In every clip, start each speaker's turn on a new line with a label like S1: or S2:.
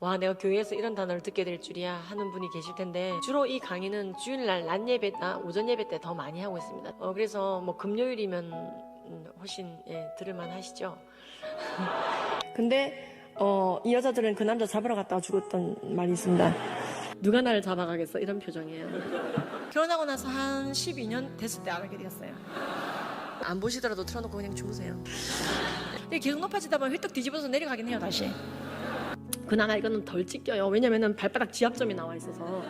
S1: 와, 내가 교회에서 이런 단어를 듣게 될 줄이야 하는 분이 계실 텐데, 주로 이 강의는 주일날 낮 예배나 오전 예배 때 더 많이 하고 있습니다. 그래서 뭐 금요일이면 훨씬 들을만 하시죠. 근데 이 여자들은 그 남자 잡으러 갔다가 죽었던 말이 있습니다. 누가 나를 잡아가겠어? 이런 표정이에요. 결혼하고 나서 한 12년 됐을 때 알게 되었어요. 안 보시더라도 틀어놓고 그냥 주무세요. 근데 계속 높아지다 보면 휘떡 뒤집어서 내려가긴 해요, 다시. 그나마 이거는 덜 찢겨요. 왜냐면은 발바닥 지압점이 나와 있어서.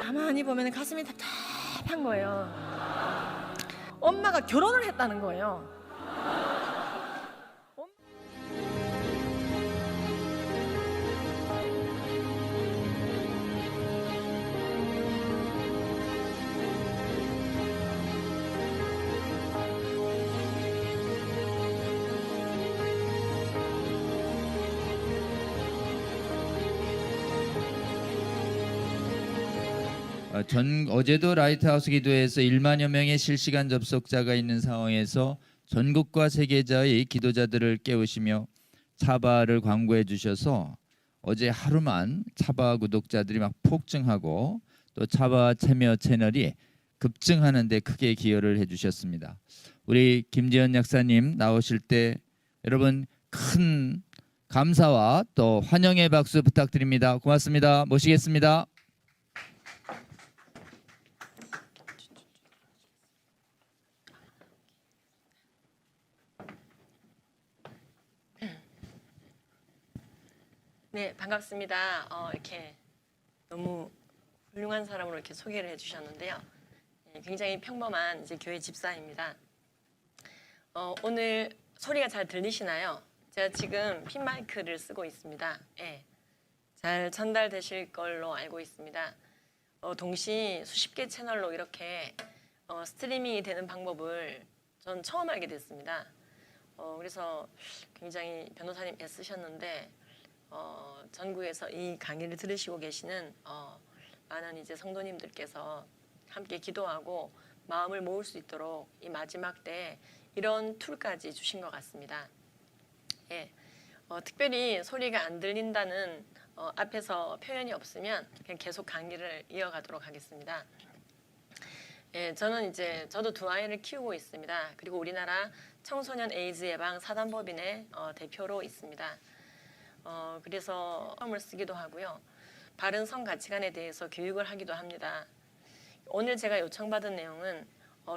S1: 가만히 보면 가슴이 답답한 거예요. 엄마가 결혼을 했다는 거예요.
S2: 어제도 라이트하우스 기도에서 1만여 명의 실시간 접속자가 있는 상황에서 전국과 세계자의 기도자들을 깨우시며 차바를 광고해 주셔서 어제 하루만 차바 구독자들이 막 폭증하고 또 차바 참여 채널이 급증하는 데 크게 기여를 해 주셨습니다. 우리 김지연 약사님 나오실 때 여러분 큰 감사와 또 환영의 박수 부탁드립니다. 고맙습니다. 모시겠습니다.
S1: 네, 반갑습니다. 이렇게 너무 훌륭한 사람으로 이렇게 소개를 해주셨는데요. 굉장히 평범한 이제 교회 집사입니다. 오늘 소리가 잘 들리시나요? 제가 지금 핀 마이크를 쓰고 있습니다. 잘 전달되실 걸로 알고 있습니다. 동시 수십 개 채널로 이렇게 스트리밍이 되는 방법을 전 처음 알게 됐습니다. 그래서 굉장히 변호사님 애쓰셨는데 전국에서 이 강의를 들으시고 계시는 많은 이제 성도님들께서 함께 기도하고 마음을 모을 수 있도록 이 마지막 때 이런 툴까지 주신 것 같습니다. 특별히 소리가 안 들린다는 앞에서 표현이 없으면 그냥 계속 강의를 이어가도록 하겠습니다. 저도 두 아이를 키우고 있습니다. 그리고 우리나라 청소년 에이즈 예방 사단법인의 대표로 있습니다. 그래서 처음을 쓰기도 하고요. 바른 성 가치관에 대해서 교육을 하기도 합니다. 오늘 제가 요청받은 내용은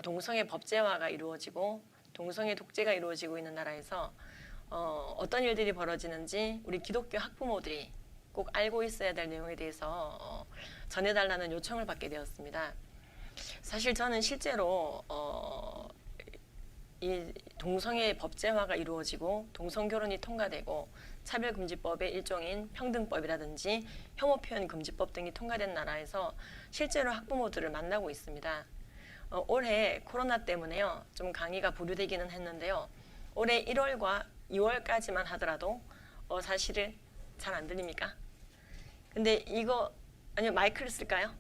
S1: 동성애 법제화가 이루어지고 동성애 독재가 이루어지고 있는 나라에서 어떤 일들이 벌어지는지 우리 기독교 학부모들이 꼭 알고 있어야 될 내용에 대해서 전해달라는 요청을 받게 되었습니다. 사실 저는 실제로 이 동성애 법제화가 이루어지고 동성결혼이 통과되고 차별금지법의 일종인 평등법이라든지 혐오표현금지법 등이 통과된 나라에서 실제로 학부모들을 만나고 있습니다. 올해 코로나 때문에요, 좀 강의가 보류되기는 했는데요. 올해 1월과 2월까지만 하더라도 사실은 잘 안 들립니까? 근데 이거 아니면 마이크를 쓸까요?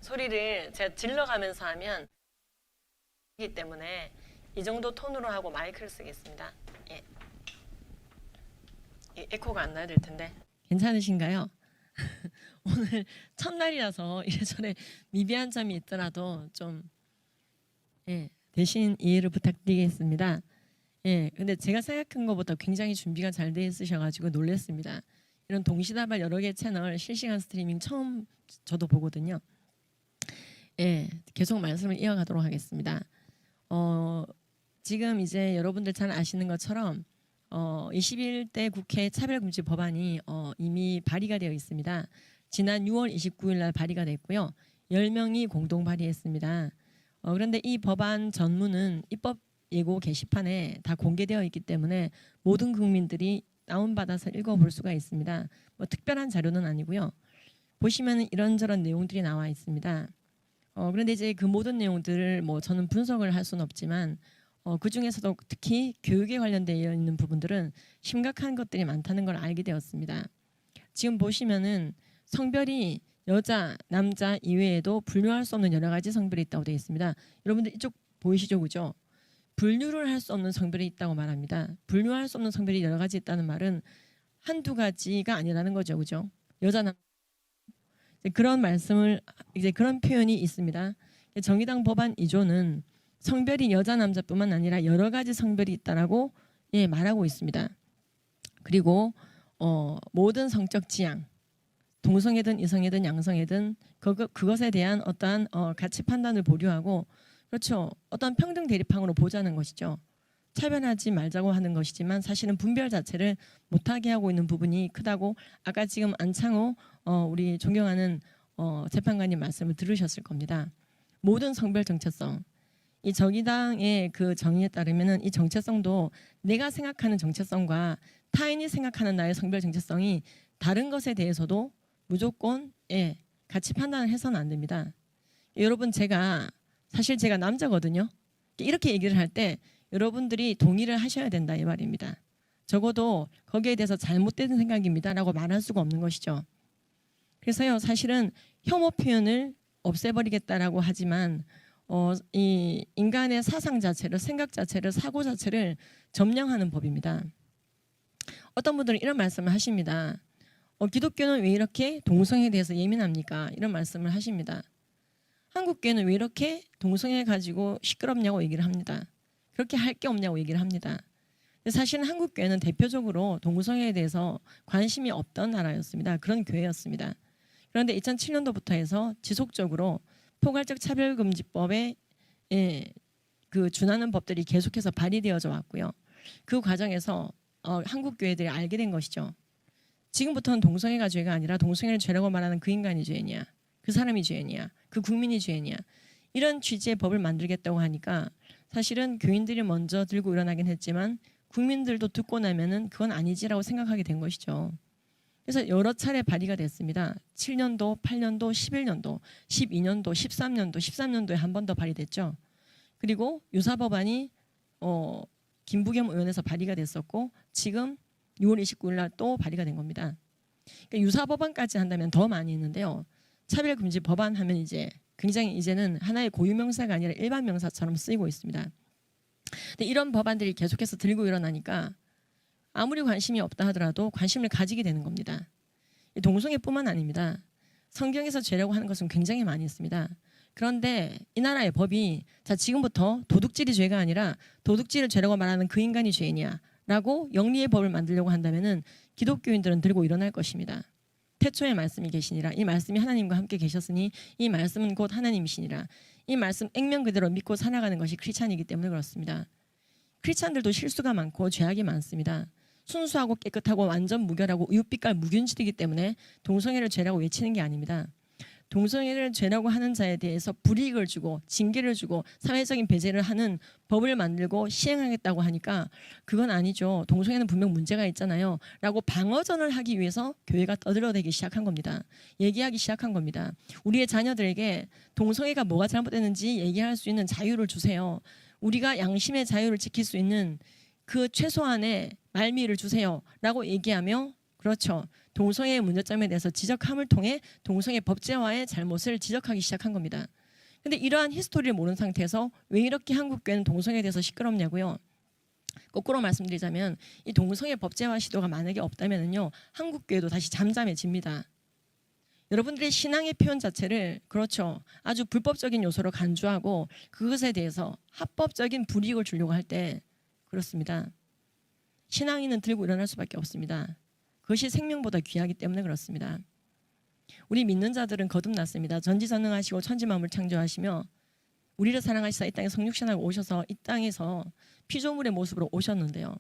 S1: 소리를 제가 질러가면서 하면 이기 때문에 이 정도 톤으로 하고 마이크를 쓰겠습니다. 에코가 안 나야 될 텐데. 괜찮으신가요? 오늘 첫날이라서 이래저래 미비한 점이 있더라도 좀 대신 이해를 부탁드리겠습니다. 근데 제가 생각한 것보다 굉장히 준비가 잘 돼 있으셔가지고 놀랐습니다. 이런 동시다발 여러 개 채널 실시간 스트리밍 처음 저도 보거든요. 계속 말씀을 이어가도록 하겠습니다. 지금 이제 여러분들 잘 아시는 것처럼 21대 국회 차별금지 법안이 이미 발의가 되어 있습니다. 지난 6월 29일 날 발의가 됐고요. 10명이 공동 발의했습니다. 그런데 이 법안 전문은 입법 예고 게시판에 다 공개되어 있기 때문에 모든 국민들이 다운받아서 읽어볼 수가 있습니다. 뭐 특별한 자료는 아니고요. 보시면 이런저런 내용들이 나와 있습니다. 그런데 이제 그 모든 내용들을 저는 분석을 할 수는 없지만 그 중에서도 특히 교육에 관련되어 있는 부분들은 심각한 것들이 많다는 걸 알게 되었습니다. 지금 보시면은 성별이 여자, 남자 이외에도 분류할 수 없는 여러 가지 성별이 있다고 되어 있습니다. 여러분들 이쪽 보이시죠, 그죠? 분류를 할 수 없는 성별이 있다고 말합니다. 분류할 수 없는 성별이 여러 가지 있다는 말은 한두 가지가 아니라는 거죠. 그죠? 여자 남 그런 말씀을 이제 그런 표현이 있습니다. 정의당 법안 2조는 성별이 여자 남자뿐만 아니라 여러 가지 성별이 있다라고 말하고 있습니다. 그리고 모든 성적 지향, 동성애든 이성애든 양성애든 그것에 대한 어떠한 가치 판단을 보류하고 그렇죠. 어떤 평등 대립항으로 보자는 것이죠. 차별하지 말자고 하는 것이지만 사실은 분별 자체를 못하게 하고 있는 부분이 크다고 아까 지금 안창호 우리 존경하는 재판관님 말씀을 들으셨을 겁니다. 모든 성별 정체성 이 정의당의 그 정의에 따르면은 이 정체성도 내가 생각하는 정체성과 타인이 생각하는 나의 성별 정체성이 다른 것에 대해서도 무조건 가치 판단을 해서는 안 됩니다. 여러분 사실 제가 남자거든요. 이렇게 얘기를 할 때 여러분들이 동의를 하셔야 된다 이 말입니다. 적어도 거기에 대해서 잘못된 생각입니다라고 말할 수가 없는 것이죠. 그래서요 사실은 혐오 표현을 없애버리겠다라고 하지만 이 인간의 사상 자체를 생각 자체를 사고 자체를 점령하는 법입니다. 어떤 분들은 이런 말씀을 하십니다. 기독교는 왜 이렇게 동성애에 대해서 예민합니까? 이런 말씀을 하십니다. 한국교회는 왜 이렇게 동성애 가지고 시끄럽냐고 얘기를 합니다. 그렇게 할 게 없냐고 얘기를 합니다. 사실은 한국교회는 대표적으로 동성애에 대해서 관심이 없던 나라였습니다. 그런 교회였습니다. 그런데 2007년도부터 해서 지속적으로 포괄적 차별금지법에 그 준하는 법들이 계속해서 발의되어져 왔고요. 그 과정에서 한국 교회들이 알게 된 것이죠. 지금부터는 동성애가 죄가 아니라 동성애를 죄라고 말하는 그 인간이 죄냐, 그 사람이 죄냐, 그 국민이 죄냐 이런 취지의 법을 만들겠다고 하니까 사실은 교인들이 먼저 들고 일어나긴 했지만 국민들도 듣고 나면은 그건 아니지라고 생각하게 된 것이죠. 그래서 여러 차례 발의가 됐습니다. 7년도, 8년도, 11년도, 12년도, 13년도, 13년도에 한 번 더 발의됐죠. 그리고 유사법안이 김부겸 의원에서 발의가 됐었고 지금 6월 29일 날 또 발의가 된 겁니다. 그러니까 유사법안까지 한다면 더 많이 있는데요. 차별금지 법안 하면 이제 굉장히 이제는 하나의 고유명사가 아니라 일반 명사처럼 쓰이고 있습니다. 근데 이런 법안들이 계속해서 들고 일어나니까 아무리 관심이 없다 하더라도 관심을 가지게 되는 겁니다. 동성애뿐만 아닙니다. 성경에서 죄라고 하는 것은 굉장히 많이 있습니다. 그런데 이 나라의 법이 자 지금부터 도둑질이 죄가 아니라 도둑질을 죄라고 말하는 그 인간이 죄냐라고 영리의 법을 만들려고 한다면은 기독교인들은 들고 일어날 것입니다. 태초에 말씀이 계시니라 이 말씀이 하나님과 함께 계셨으니 이 말씀은 곧 하나님이시니라 이 말씀 액면 그대로 믿고 살아가는 것이 크리스찬이기 때문에 그렇습니다. 크리스찬들도 실수가 많고 죄악이 많습니다. 순수하고 깨끗하고 완전 무결하고 우윳빛깔 무균질이기 때문에 동성애를 죄라고 외치는 게 아닙니다. 동성애를 죄라고 하는 자에 대해서 불이익을 주고 징계를 주고 사회적인 배제를 하는 법을 만들고 시행하겠다고 하니까 그건 아니죠. 동성애는 분명 문제가 있잖아요. 라고 방어전을 하기 위해서 교회가 떠들어대기 시작한 겁니다. 얘기하기 시작한 겁니다. 우리의 자녀들에게 동성애가 뭐가 잘못됐는지 얘기할 수 있는 자유를 주세요. 우리가 양심의 자유를 지킬 수 있는 그 최소한의 말미를 주세요. 라고 얘기하며 그렇죠. 동성애의 문제점에 대해서 지적함을 통해 동성애 법제화의 잘못을 지적하기 시작한 겁니다. 그런데 이러한 히스토리를 모르는 상태에서 왜 이렇게 한국교회는 동성애에 대해서 시끄럽냐고요. 거꾸로 말씀드리자면 이 동성애 법제화 시도가 만약에 없다면요 한국교회도 다시 잠잠해집니다. 여러분들의 신앙의 표현 자체를 그렇죠 아주 불법적인 요소로 간주하고 그것에 대해서 합법적인 불이익을 주려고 할 때 그렇습니다. 신앙인은 들고 일어날 수밖에 없습니다. 그것이 생명보다 귀하기 때문에 그렇습니다. 우리 믿는 자들은 거듭났습니다. 전지전능하시고 천지만물 창조하시며 우리를 사랑하시사 이 땅에 성육신하고 오셔서 이 땅에서 피조물의 모습으로 오셨는데요.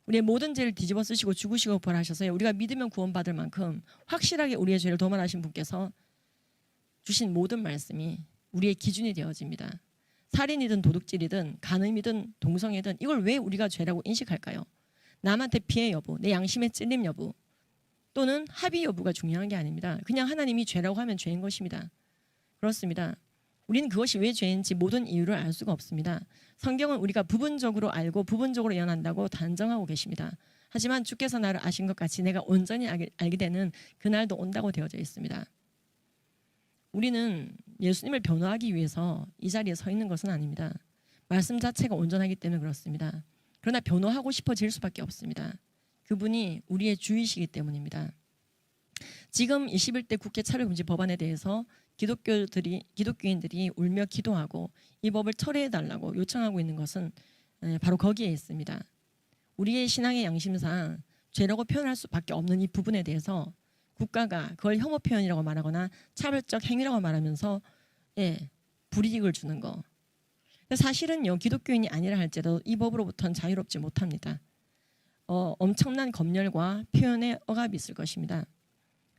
S1: 우리의 모든 죄를 뒤집어 쓰시고 죽으시고 부활하셔서 우리가 믿으면 구원받을 만큼 확실하게 우리의 죄를 도말하신 분께서 주신 모든 말씀이 우리의 기준이 되어집니다. 살인이든 도둑질이든 간음이든 동성애든 이걸 왜 우리가 죄라고 인식할까요? 남한테 피해 여부, 내 양심에 찔림 여부 또는 합의 여부가 중요한 게 아닙니다. 그냥 하나님이 죄라고 하면 죄인 것입니다. 그렇습니다. 우리는 그것이 왜 죄인지 모든 이유를 알 수가 없습니다. 성경은 우리가 부분적으로 알고 부분적으로 예언한다고 단정하고 계십니다. 하지만 주께서 나를 아신 것 같이 내가 온전히 알게 되는 그날도 온다고 되어져 있습니다. 우리는 예수님을 변호하기 위해서 이 자리에 서 있는 것은 아닙니다. 말씀 자체가 온전하기 때문에 그렇습니다. 그러나 변호하고 싶어질 수밖에 없습니다. 그분이 우리의 주이시기 때문입니다. 지금 21대 국회 차별금지 법안에 대해서 기독교인들이 울며 기도하고 이 법을 철회해달라고 요청하고 있는 것은 바로 거기에 있습니다. 우리의 신앙의 양심상 죄라고 표현할 수밖에 없는 이 부분에 대해서 국가가 그걸 혐오 표현이라고 말하거나 차별적 행위라고 말하면서 불이익을 주는 거. 사실은요, 기독교인이 아니라 할지라도 이 법으로부터는 자유롭지 못합니다. 엄청난 검열과 표현의 억압이 있을 것입니다.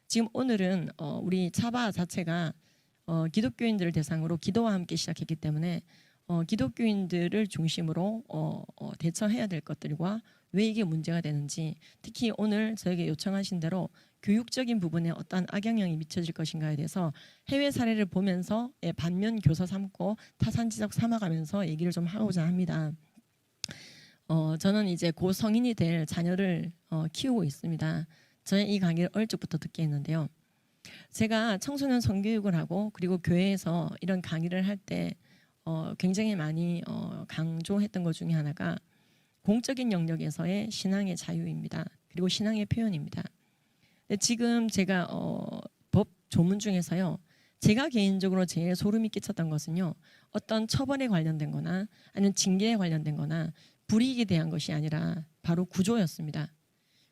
S1: 지금 오늘은 우리 차바 자체가 기독교인들을 대상으로 기도와 함께 시작했기 때문에 기독교인들을 중심으로 대처해야 될 것들과 왜 이게 문제가 되는지, 특히 오늘 저에게 요청하신 대로 교육적인 부분에 어떠한 악영향이 미쳐질 것인가에 대해서 해외 사례를 보면서 반면 교사 삼고 타산지적 삼아가면서 얘기를 좀 하고자 합니다. 저는 이제 곧 성인이 될 자녀를 키우고 있습니다. 저의 이 강의를 어릴 적부터 듣게 했는데요. 제가 청소년 성교육을 하고 그리고 교회에서 이런 강의를 할 때 굉장히 많이 강조했던 것 중에 하나가 공적인 영역에서의 신앙의 자유입니다. 그리고 신앙의 표현입니다. 근데 지금 제가 법 조문 중에서요, 제가 개인적으로 제일 소름이 끼쳤던 것은요, 어떤 처벌에 관련된 거나 아니면 징계에 관련된 거나 불이익에 대한 것이 아니라 바로 구조였습니다.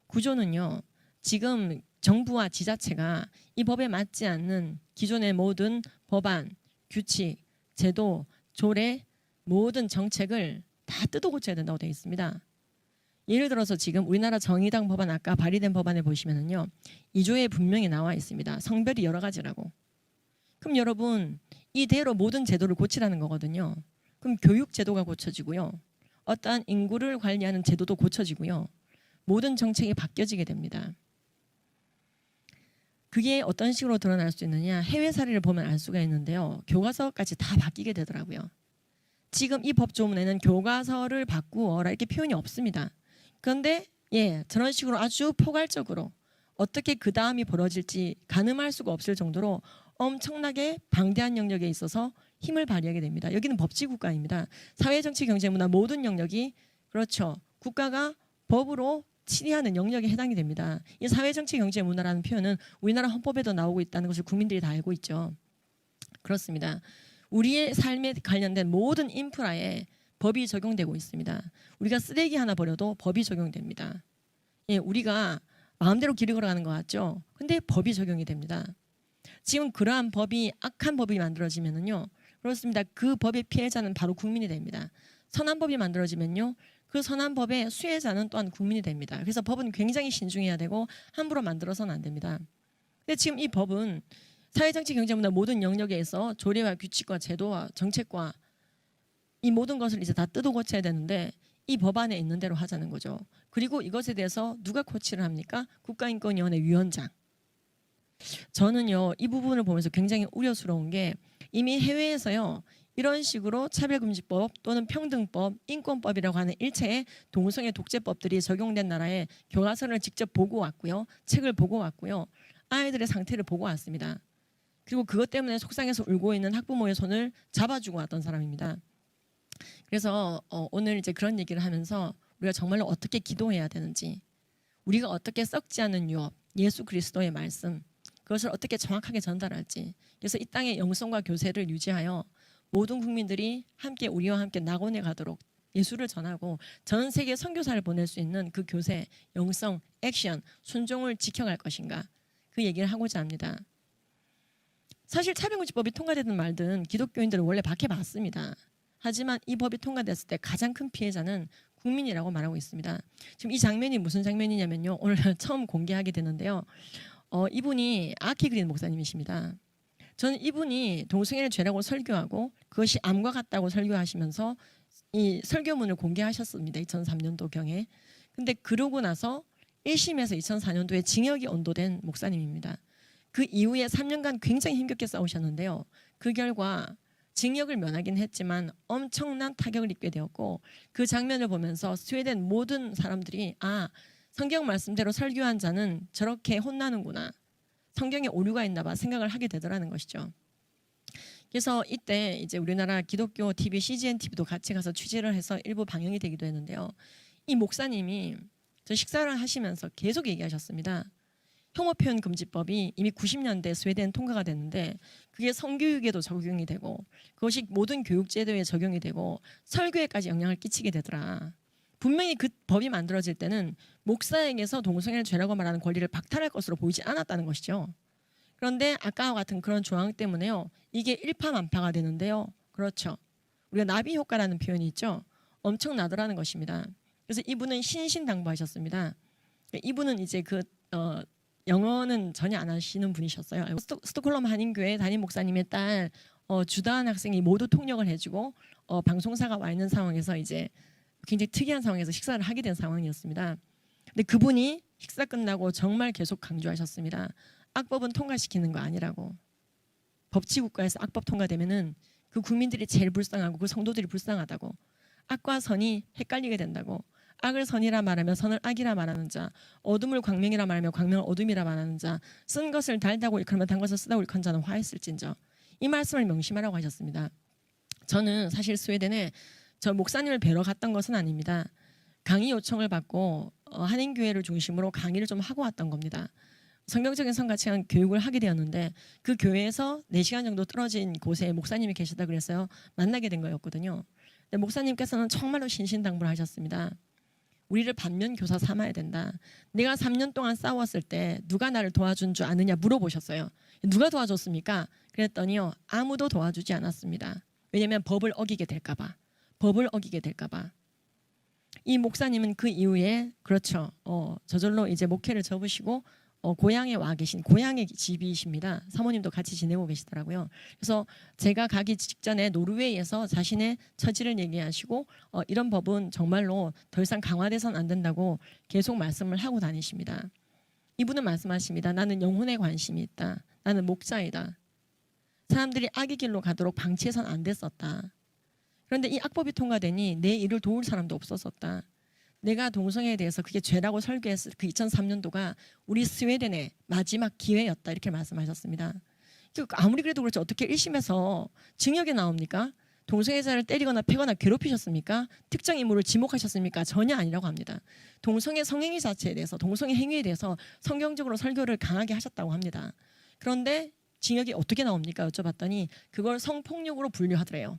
S1: 구조는요, 지금 정부와 지자체가 이 법에 맞지 않는 기존의 모든 법안, 규칙, 제도, 조례, 모든 정책을 다 뜯어 고쳐야 된다고 되어 있습니다. 예를 들어서 지금 우리나라 정의당 법안, 아까 발의된 법안에 보시면은요, 2조에 분명히 나와 있습니다. 성별이 여러 가지라고. 그럼 여러분, 이대로 모든 제도를 고치라는 거거든요. 그럼 교육 제도가 고쳐지고요, 어떠한 인구를 관리하는 제도도 고쳐지고요, 모든 정책이 바뀌어지게 됩니다. 그게 어떤 식으로 드러날 수 있느냐, 해외 사례를 보면 알 수가 있는데요, 교과서까지 다 바뀌게 되더라고요. 지금 이 법조문에는 교과서를 바꾸어라 이렇게 표현이 없습니다. 그런데 저런 식으로 아주 포괄적으로 어떻게 그 다음이 벌어질지 가늠할 수가 없을 정도로 엄청나게 방대한 영역에 있어서 힘을 발휘하게 됩니다. 여기는 법치국가입니다. 사회, 정치, 경제, 문화 모든 영역이, 그렇죠, 국가가 법으로 치리하는 영역에 해당이 됩니다. 이 사회, 정치, 경제, 문화라는 표현은 우리나라 헌법에도 나오고 있다는 것을 국민들이 다 알고 있죠. 그렇습니다. 우리의 삶에 관련된 모든 인프라에 법이 적용되고 있습니다. 우리가 쓰레기 하나 버려도 법이 적용됩니다. 우리가 마음대로 길을 걸어가는 것 같죠? 근데 법이 적용이 됩니다. 지금 그러한 법이, 악한 법이 만들어지면은요, 그렇습니다. 그 법의 피해자는 바로 국민이 됩니다. 선한 법이 만들어지면요, 그 선한 법의 수혜자는 또한 국민이 됩니다. 그래서 법은 굉장히 신중해야 되고 함부로 만들어서는 안 됩니다. 근데 지금 이 법은 사회, 정치, 경제, 문화 모든 영역에서 조례와 규칙과 제도와 정책과 이 모든 것을 이제 다 뜯어 고쳐야 되는데 이 법안에 있는 대로 하자는 거죠. 그리고 이것에 대해서 누가 코치를 합니까? 국가인권위원회 위원장. 저는요, 이 부분을 보면서 굉장히 우려스러운 게, 이미 해외에서요, 이런 식으로 차별금지법 또는 평등법, 인권법이라고 하는 일체의 동성애 독재법들이 적용된 나라의 교과서를 직접 보고 왔고요, 책을 보고 왔고요, 아이들의 상태를 보고 왔습니다. 그리고 그것 때문에 속상해서 울고 있는 학부모의 손을 잡아주고 왔던 사람입니다. 그래서 오늘 이제 그런 얘기를 하면서 우리가 정말로 어떻게 기도해야 되는지, 우리가 어떻게 썩지 않은 유업, 예수 그리스도의 말씀, 그것을 어떻게 정확하게 전달할지, 그래서 이 땅의 영성과 교세를 유지하여 모든 국민들이 함께 우리와 함께 낙원에 가도록 예수를 전하고 전 세계 선교사를 보낼 수 있는 그 교세, 영성, 액션, 순종을 지켜갈 것인가, 그 얘기를 하고자 합니다. 사실 차별금지법이 통과되든 말든 기독교인들은 원래 박해봤습니다. 하지만 이 법이 통과됐을 때 가장 큰 피해자는 국민이라고 말하고 있습니다. 지금 이 장면이 무슨 장면이냐면요, 오늘 처음 공개하게 되는데요, 이분이 아키그린 목사님이십니다. 저는 이분이 동성애를 죄라고 설교하고 그것이 암과 같다고 설교하시면서 이 설교문을 공개하셨습니다. 2003년도경에. 근데 그러고 나서 1심에서 2004년도에 징역이 언도된 목사님입니다. 그 이후에 3년간 굉장히 힘겹게 싸우셨는데요, 그 결과 징역을 면하긴 했지만 엄청난 타격을 입게 되었고, 그 장면을 보면서 스웨덴 모든 사람들이 성경 말씀대로 설교한 자는 저렇게 혼나는구나, 성경에 오류가 있나 봐 생각을 하게 되더라는 것이죠. 그래서 이때 이제 우리나라 기독교 TV CGN TV도 같이 가서 취재를 해서 일부 방영이 되기도 했는데요. 이 목사님이 저 식사를 하시면서 계속 얘기하셨습니다. 혐오 표현 금지법이 이미 90년대 스웨덴 통과가 됐는데 그게 성교육에도 적용이 되고 그것이 모든 교육 제도에 적용이 되고 설교에까지 영향을 끼치게 되더라. 분명히 그 법이 만들어질 때는 목사에게서 동성애를 죄라고 말하는 권리를 박탈할 것으로 보이지 않았다는 것이죠. 그런데 아까와 같은 그런 조항 때문에요. 이게 일파만파가 되는데요. 그렇죠. 우리가 나비 효과라는 표현이 있죠. 엄청나더라는 것입니다. 그래서 이분은 신신당부하셨습니다. 이분은 이제 영어는 전혀 안 하시는 분이셨어요. 스톡홀름 한인교회 담임 목사님의 딸 주다한 학생이 모두 통역을 해주고 방송사가 와 있는 상황에서 이제 굉장히 특이한 상황에서 식사를 하게 된 상황이었습니다. 근데 그분이 식사 끝나고 정말 계속 강조하셨습니다. 악법은 통과시키는 거 아니라고. 법치국가에서 악법 통과되면은 그 국민들이 제일 불쌍하고 그 성도들이 불쌍하다고. 악과 선이 헷갈리게 된다고. 악을 선이라 말하며 선을 악이라 말하는 자, 어둠을 광명이라 말하며 광명을 어둠이라 말하는 자, 쓴 것을 달다고 일컬으며 단 것을 쓰다고 일컫는 자는 화했을진저. 이 말씀을 명심하라고 하셨습니다. 저는 사실 스웨덴에 저 목사님을 뵈러 갔던 것은 아닙니다. 강의 요청을 받고 한인교회를 중심으로 강의를 좀 하고 왔던 겁니다. 성경적인 성가치한 교육을 하게 되었는데 그 교회에서 4시간 정도 떨어진 곳에 목사님이 계시다 그래서요. 만나게 된 거였거든요. 근데 목사님께서는 정말로 신신당부를 하셨습니다. 우리를 반면 교사 삼아야 된다. 내가 3년 동안 싸웠을 때 누가 나를 도와준 줄 아느냐 물어보셨어요. 누가 도와줬습니까? 그랬더니요. 아무도 도와주지 않았습니다. 왜냐하면 법을 어기게 될까 봐. 법을 어기게 될까 봐. 이 목사님은 그 이후에 그렇죠. 저절로 이제 목회를 접으시고 고향에 와 계신 고향의 집이십니다. 사모님도 같이 지내고 계시더라고요. 그래서 제가 가기 직전에 노르웨이에서 자신의 처지를 얘기하시고 이런 법은 정말로 더 이상 강화돼서는 안 된다고 계속 말씀을 하고 다니십니다. 이분은 말씀하십니다. 나는 영혼에 관심이 있다. 나는 목자이다. 사람들이 악의 길로 가도록 방치해서는 안 됐었다. 그런데 이 악법이 통과되니 내 일을 도울 사람도 없었었다. 내가 동성애에 대해서 그게 죄라고 설교했을 그 2003년도가 우리 스웨덴의 마지막 기회였다 이렇게 말씀하셨습니다. 아무리 그래도 그렇지 어떻게 1심에서 징역이 나옵니까? 동성애자를 때리거나 패거나 괴롭히셨습니까? 특정 인물을 지목하셨습니까? 전혀 아니라고 합니다. 동성애 성행위 자체에 대해서 동성애 행위에 대해서 성경적으로 설교를 강하게 하셨다고 합니다. 그런데 징역이 어떻게 나옵니까? 여쭤봤더니 그걸 성폭력으로 분류하더래요.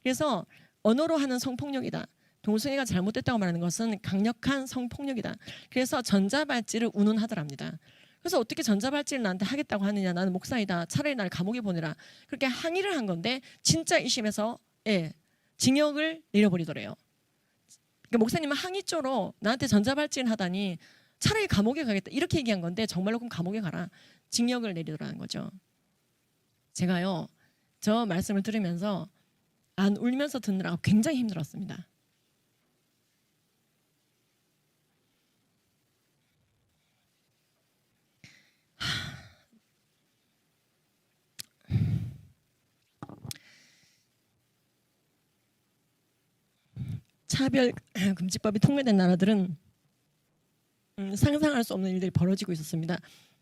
S1: 그래서 언어로 하는 성폭력이다. 동성애가 잘못됐다고 말하는 것은 강력한 성폭력이다. 그래서 전자발찌를 운운하더랍니다. 그래서 어떻게 전자발찌를 나한테 하겠다고 하느냐. 나는 목사이다. 차라리 날 감옥에 보내라. 그렇게 항의를 한 건데 진짜 1심에서 징역을 내려버리더래요. 그러니까 목사님은 항의조로 나한테 전자발찌를 하다니 차라리 감옥에 가겠다. 이렇게 얘기한 건데 정말로 그럼 감옥에 가라. 징역을 내리더라는 거죠. 제가요. 저 말씀을 들으면서 안 울면서 듣느라고 굉장히 힘들었습니다. 차별금지법이 통과된 나라들은 상상할 수 없는 일들이 벌어지고 있었습니다.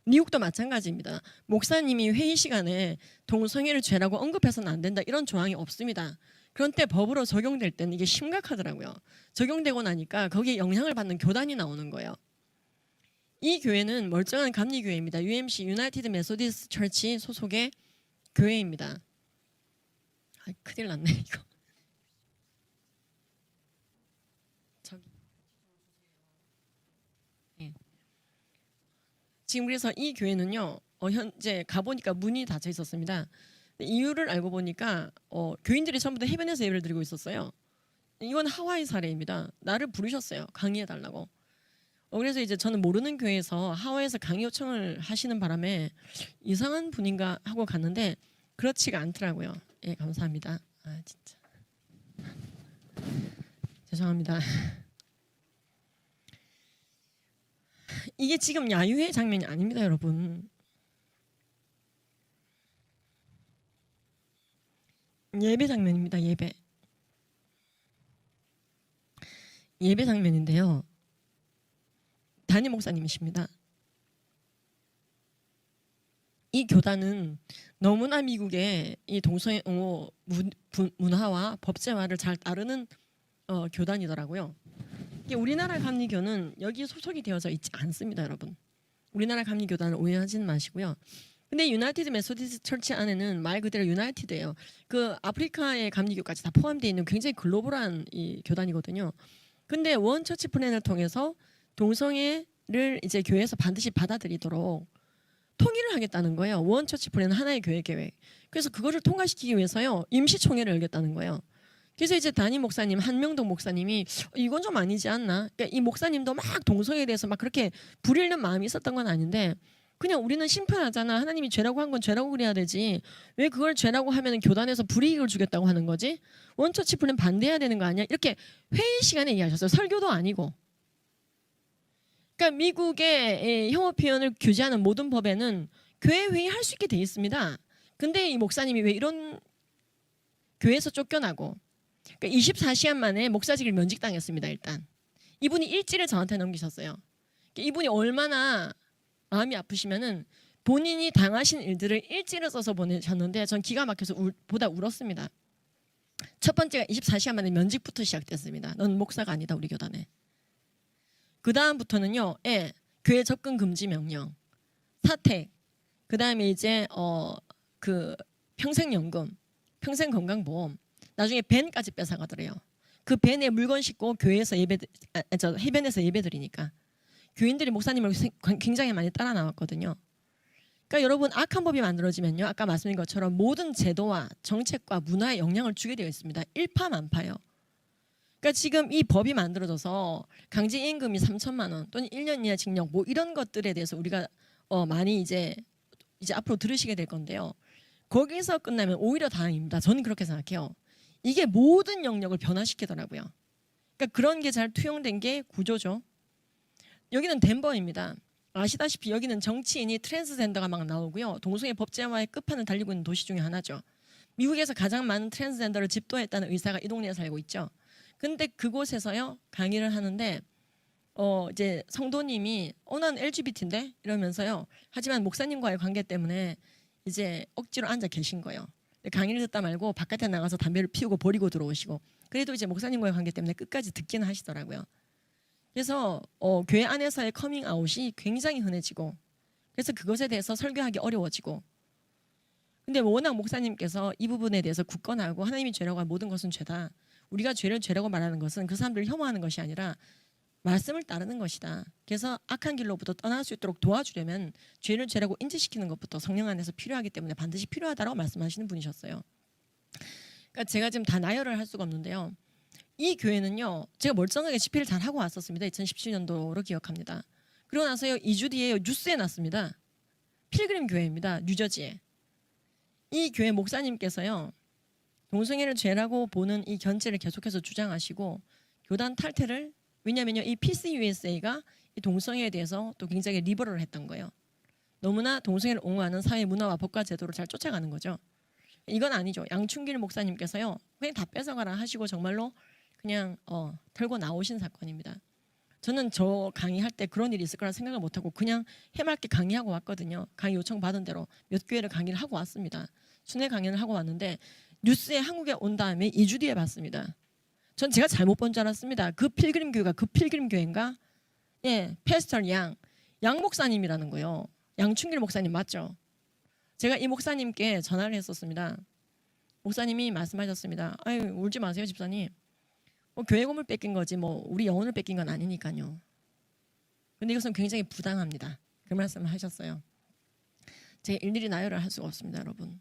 S1: 미국도 마찬가지입니다. 목사님이 회의 시간에 동성애를 죄라고 언급해서는 안 된다 이런 조항이 없습니다. 그런데 법으로 적용될 때는 이게 심각하더라고요. 적용되고 나니까 거기에 영향을 받는 교단이 나오는 거예요. 이 교회는 멀쩡한 감리교회입니다. UMC 유나이티드 메소디스트 처치 소속의 교회입니다. 큰일 났네 이거. 지금 그래서 이 교회는요 현재 가보니까 문이 닫혀 있었습니다. 이유를 알고 보니까 교인들이 전부 다 해변에서 예배를 드리고 있었어요. 이건 하와이 사례입니다. 나를 부르셨어요. 강의해달라고. 그래서 이제 저는 모르는 교회에서 하와이에서 강의 요청을 하시는 바람에 이상한 분인가 하고 갔는데 그렇지가 않더라고요. 예, 감사합니다. 아 진짜 죄송합니다. 이게 지금 야유회 장면이 아닙니다, 여러분. 예배 장면입니다. 예배 장면인데요. 담임 목사님이십니다. 이 교단은 너무나 미국의 이 동성애 문화와 법제화를 잘 따르는 교단이더라고요. 이게 우리나라 감리교는 여기 소속이 되어져 있지 않습니다, 여러분. 우리나라 감리교단을 오해하지는 마시고요. 근데 유나이티드 메소디스트 철치 안에는 말 그대로 유나이티드예요. 그 아프리카의 감리교까지 다 포함되어 있는 굉장히 글로벌한 이 교단이거든요. 근데 원 처치 플랜을 통해서 동성애를 이제 교회에서 반드시 받아들이도록 통일을 하겠다는 거예요. 원 처치 플랜은 하나의 교회 계획. 그래서 그거를 통과시키기 위해서요. 임시총회를 열겠다는 거예요. 그래서 이제 담임 목사님 한명동 목사님이 이건 좀 아니지 않나? 그러니까 이 목사님도 막 동성애에 대해서 막 그렇게 부리는 마음이 있었던 건 아닌데 그냥 우리는 심판하잖아. 하나님이 죄라고 한 건 죄라고 그래야 되지. 왜 그걸 죄라고 하면 교단에서 불이익을 주겠다고 하는 거지? 원처치 플랜 반대해야 되는 거 아니야? 이렇게 회의 시간에 얘기하셨어요. 설교도 아니고. 그러니까 미국의 혐오 표현을 규제하는 모든 법에는 교회 회의할 수 있게 돼 있습니다. 근데 이 목사님이 왜 이런 교회에서 쫓겨나고 그러니까 24시간 만에 목사직을 면직당했습니다. 일단 이분이 일지를 저한테 넘기셨어요. 그러니까 이분이 얼마나 마음이 아프시면은 본인이 당하신 일들을 일지를 써서 보내셨는데 전 기가 막혀서 보다 울었습니다. 첫 번째가 24시간 만에 면직부터 시작됐습니다. 넌 목사가 아니다 우리 교단에. 그 다음부터는요, 교회 접근 금지 명령, 사택, 그 다음에 이제 그 평생연금, 평생건강보험, 나중에 벤까지 뺏어가더래요. 그 벤에 물건 싣고 교회에서 해변에서 예배드리니까 교인들이 목사님을 굉장히 많이 따라 나왔거든요. 그러니까 여러분 악한 법이 만들어지면요, 아까 말씀드린 것처럼 모든 제도와 정책과 문화에 영향을 주게 되어 있습니다. 일파만파요. 그러니까 지금 이 법이 만들어져서 강제임금이 3천만 원 또는 1년 이하 징역 뭐 이런 것들에 대해서 우리가 많이 이제 앞으로 들으시게 될 건데요. 거기서 끝나면 오히려 다행입니다. 저는 그렇게 생각해요. 이게 모든 영역을 변화시키더라고요. 그러니까 그런 게 잘 투영된 게 구조죠. 여기는 덴버입니다. 아시다시피 여기는 정치인이 트랜스젠더가 막 나오고요. 동성애 법제화의 끝판을 달리고 있는 도시 중에 하나죠. 미국에서 가장 많은 트랜스젠더를 집도했다는 의사가 이 동네에 살고 있죠. 근데 그곳에서요 강의를 하는데 이제 성도님이 난 LGBT인데 이러면서요. 하지만 목사님과의 관계 때문에 이제 억지로 앉아 계신 거예요. 강의를 듣다 말고 바깥에 나가서 담배를 피우고 버리고 들어오시고 그래도 이제 목사님과의 관계 때문에 끝까지 듣기는 하시더라고요. 그래서 교회 안에서의 커밍아웃이 굉장히 흔해지고 그래서 그것에 대해서 설교하기 어려워지고 근데 워낙 목사님께서 이 부분에 대해서 굳건하고 하나님이 죄라고 한 모든 것은 죄다. 우리가 죄를 죄라고 말하는 것은 그 사람들을 혐오하는 것이 아니라 말씀을 따르는 것이다. 그래서 악한 길로부터 떠날 수 있도록 도와주려면 죄를 죄라고 인지시키는 것부터 성령 안에서 필요하기 때문에 반드시 필요하다고 말씀하시는 분이셨어요. 그러니까 제가 지금 다 나열을 할 수가 없는데요. 이 교회는요. 제가 멀쩡하게 집회를 잘 하고 왔었습니다. 2017년도로 기억합니다. 그러고 나서요. 2주 뒤에 뉴스에 났습니다. 필그림 교회입니다. 뉴저지에. 이 교회 목사님께서요. 동성애를 죄라고 보는 이 견제를 계속해서 주장하시고 교단 탈퇴를 왜냐면요. 이 PCUSA가 이 동성애에 대해서 또 굉장히 리버럴을 했던 거예요. 너무나 동성애를 옹호하는 사회 문화와 법과 제도를 잘 쫓아가는 거죠. 이건 아니죠. 양충길 목사님께서요. 그냥 다 뺏어가라 하시고 정말로 그냥 털고 나오신 사건입니다. 저는 저 강의할 때 그런 일이 있을 거라 생각을 못하고 그냥 해맑게 강의하고 왔거든요. 강의 요청 받은 대로 몇 교회를 강의를 하고 왔습니다. 순회 강연을 하고 왔는데 뉴스에 한국에 온 다음에 2주 뒤에 봤습니다. 전 제가 잘못 본 줄 알았습니다. 그 필그림 교회가 그 필그림 교회인가? 예, 패스터 양 목사님이라는 거예요. 양충길 목사님 맞죠? 제가 이 목사님께 전화를 했었습니다. 목사님이 말씀하셨습니다. 아유 울지 마세요 집사님. 교회 건물 뺏긴 거지 뭐 우리 영혼을 뺏긴 건 아니니까요. 근데 이것은 굉장히 부당합니다. 그 말씀을 하셨어요. 제가 일일이 나열을 할 수가 없습니다, 여러분.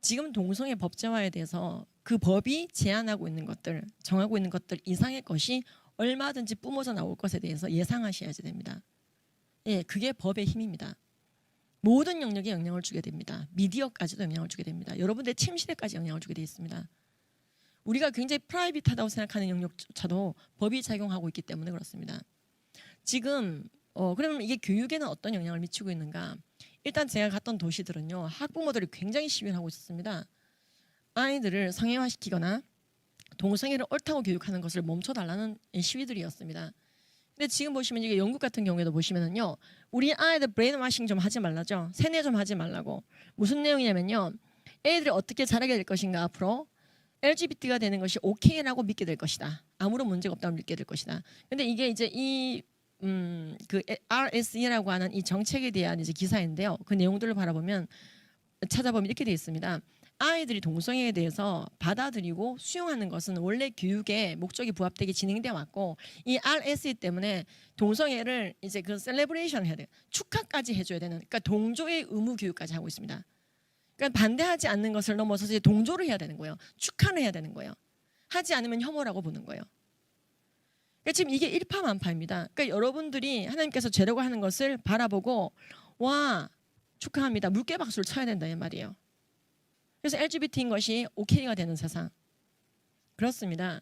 S1: 지금 동성애 법제화에 대해서 그 법이 제한하고 있는 것들, 정하고 있는 것들 이상의 것이 얼마든지 뿜어져 나올 것에 대해서 예상하셔야지 됩니다. 예, 그게 법의 힘입니다. 모든 영역에 영향을 주게 됩니다. 미디어까지도 영향을 주게 됩니다. 여러분들의 침실에까지 영향을 주게 되어 있습니다. 우리가 굉장히 프라이빗하다고 생각하는 영역조차도 법이 작용하고 있기 때문에 그렇습니다. 지금 그러면 이게 교육에는 어떤 영향을 미치고 있는가? 일단 제가 갔던 도시들은요. 학부모들이 굉장히 시위를 하고 있었습니다. 아이들을 성애화시키거나 동성애를 옳다고 교육하는 것을 멈춰달라는 시위들이었습니다. 근데 지금 보시면 이게 영국 같은 경우에도 보시면은요, 우리 아이들 브레인워싱 좀 하지 말라죠. 세뇌 좀 하지 말라고. 무슨 내용이냐면요, 애들이 어떻게 자라게 될 것인가 앞으로 LGBT가 되는 것이 오케이라고 믿게 될 것이다. 아무런 문제가 없다고 믿게 될 것이다. 근데 이게 이제 그 RSE라고 하는 이 정책에 대한 이제 기사인데요. 그 내용들을 바라보면 찾아보면 이렇게 되어 있습니다. 아이들이 동성애에 대해서 받아들이고 수용하는 것은 원래 교육의 목적이 부합되게 진행되어 왔고, 이 RSE 때문에 동성애를 이제 그 셀레브레이션 해야 돼요. 축하까지 해줘야 되는, 그러니까 동조의 의무 교육까지 하고 있습니다. 그러니까 반대하지 않는 것을 넘어서서 이제 동조를 해야 되는 거예요. 축하를 해야 되는 거예요. 하지 않으면 혐오라고 보는 거예요. 그러니까 지금 이게 일파만파입니다. 그러니까 여러분들이 하나님께서 죄라고 하는 것을 바라보고 와 축하합니다. 물개 박수를 쳐야 된다 이 말이에요. 그래서 LGBT인 것이 오케이가 되는 세상. 그렇습니다.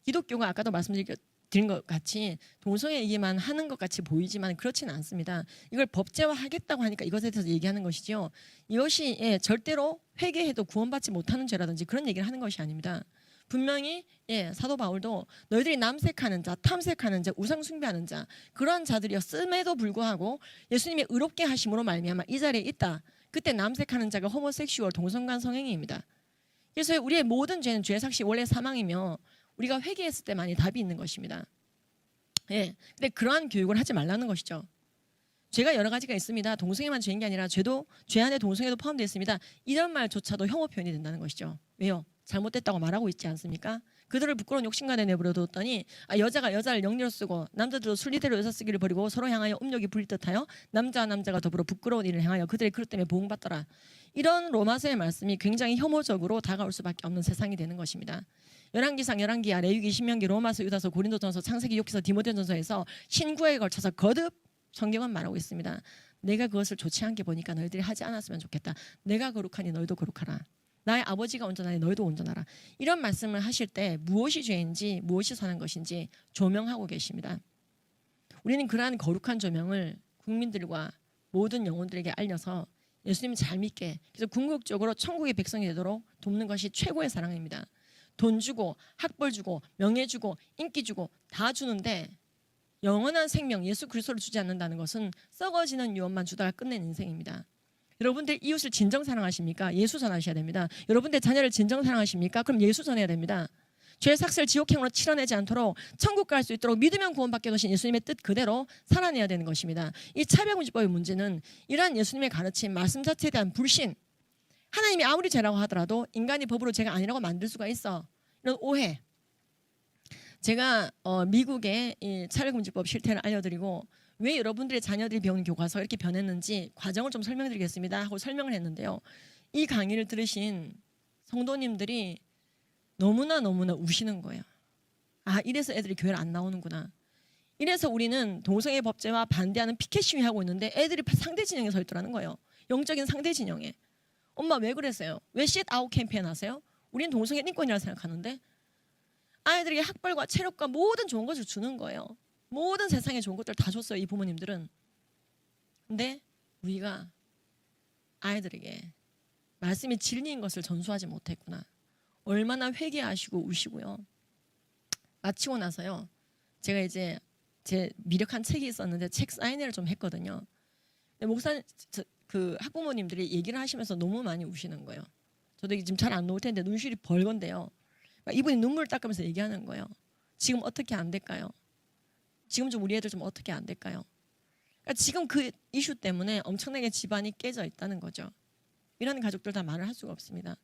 S1: 기독교가 아까도 말씀드린 것 같이 동성애 얘기만 하는 것 같이 보이지만 그렇지는 않습니다. 이걸 법제화하겠다고 하니까 이것에 대해서 얘기하는 것이죠. 이것이 절대로 회개해도 구원받지 못하는 죄라든지 그런 얘기를 하는 것이 아닙니다. 분명히 사도 바울도 너희들이 남색하는 자, 탐색하는 자, 우상 숭배하는 자 그러한 자들이었음에도 불구하고 예수님의 의롭게 하심으로 말미암아 이 자리에 있다. 그때 남색하는 자가 호모섹슈얼 동성간 성행위입니다. 그래서 우리의 모든 죄는 죄의 삭시 원래 사망이며 우리가 회개했을 때만이 답이 있는 것입니다. 근데 그러한 교육을 하지 말라는 것이죠. 죄가 여러 가지가 있습니다. 동성애만 죄인 게 아니라 죄도 죄 안에 동성애도 포함되어 있습니다. 이런 말조차도 혐오 표현이 된다는 것이죠. 왜요? 잘못됐다고 말하고 있지 않습니까? 그들을 부끄러운 욕심간에 내버려뒀더니 여자가 여자를 영리로 쓰고 남자들도 순리대로 여자 쓰기를 버리고 서로 향하여 음욕이 부릴 듯하여 남자와 남자가 더불어 부끄러운 일을 행하여 그들의 그릇 때문에 보응받더라. 이런 로마서의 말씀이 굉장히 혐오적으로 다가올 수밖에 없는 세상이 되는 것입니다. 열왕기상, 열왕기하, 레위기, 신명기, 로마서, 유다서, 고린도전서, 창세기, 욥기서, 디모데전서에서 신구에 걸쳐서 거듭 성경은 말하고 있습니다. 내가 그것을 좋지 않게 보니까 너희들이 하지 않았으면 좋겠다. 내가 거룩하니 너희도 거룩하라. 나의 아버지가 온전하니 너희도 온전하라. 이런 말씀을 하실 때 무엇이 죄인지 무엇이 선한 것인지 조명하고 계십니다. 우리는 그러한 거룩한 조명을 국민들과 모든 영혼들에게 알려서 예수님 잘 믿게, 그래서 궁극적으로 천국의 백성이 되도록 돕는 것이 최고의 사랑입니다. 돈 주고 학벌 주고 명예 주고 인기 주고 다 주는데 영원한 생명 예수 그리스도를 주지 않는다는 것은 썩어지는 유언만 주다가 끝낸 인생입니다. 여러분들 이웃을 진정 사랑하십니까? 예수 전하셔야 됩니다. 여러분들 자녀를 진정 사랑하십니까? 그럼 예수 전해야 됩니다. 죄 삭슬 지옥행으로 치러내지 않도록 천국 갈 수 있도록 믿으면 구원받게 되신 예수님의 뜻 그대로 살아내야 되는 것입니다. 이 차별금지법의 문제는 이러한 예수님의 가르침 말씀 자체에 대한 불신, 하나님이 아무리 죄라고 하더라도 인간이 법으로 죄가 아니라고 만들 수가 있어, 이런 오해. 제가 미국의 이 차별금지법 실태를 알려드리고 왜 여러분들의 자녀들이 배우는 교과서가 이렇게 변했는지 과정을 좀 설명드리겠습니다 하고 설명을 했는데요. 이 강의를 들으신 성도님들이 너무나 우시는 거예요. 이래서 애들이 교회를 안 나오는구나. 이래서 우리는 동성애 법제화 반대하는 피켓 시위하고 있는데 애들이 상대 진영에 서 있더라는 거예요. 영적인 상대 진영에. 엄마 왜 그랬어요? 왜 쉿 아웃 캠페인 하세요? 우리는 동성애 인권이라고 생각하는데 아이들에게 학벌과 체력과 모든 좋은 것을 주는 거예요. 모든 세상에 좋은 것들 다 줬어요, 이 부모님들은. 근데 우리가 아이들에게 말씀이 진리인 것을 전수하지 못했구나. 얼마나 회개하시고 우시고요. 마치고 나서요, 제가 이제 제 미력한 책이 있었는데 책 사인회를 좀 했거든요. 근데 목사님, 그 학부모님들이 얘기를 하시면서 너무 많이 우시는 거예요. 저도 지금 잘 안 나올 텐데 눈시울이 벌건데요. 이분이 눈물을 닦으면서 얘기하는 거예요. 지금 어떻게 안 될까요? 지금 좀 우리 애들 좀 어떻게 안 될까요? 그러니까 지금 그 이슈 때문에 엄청나게 집안이 깨져 있다는 거죠. 이런 가족들 다 말을 할 수가 없습니다.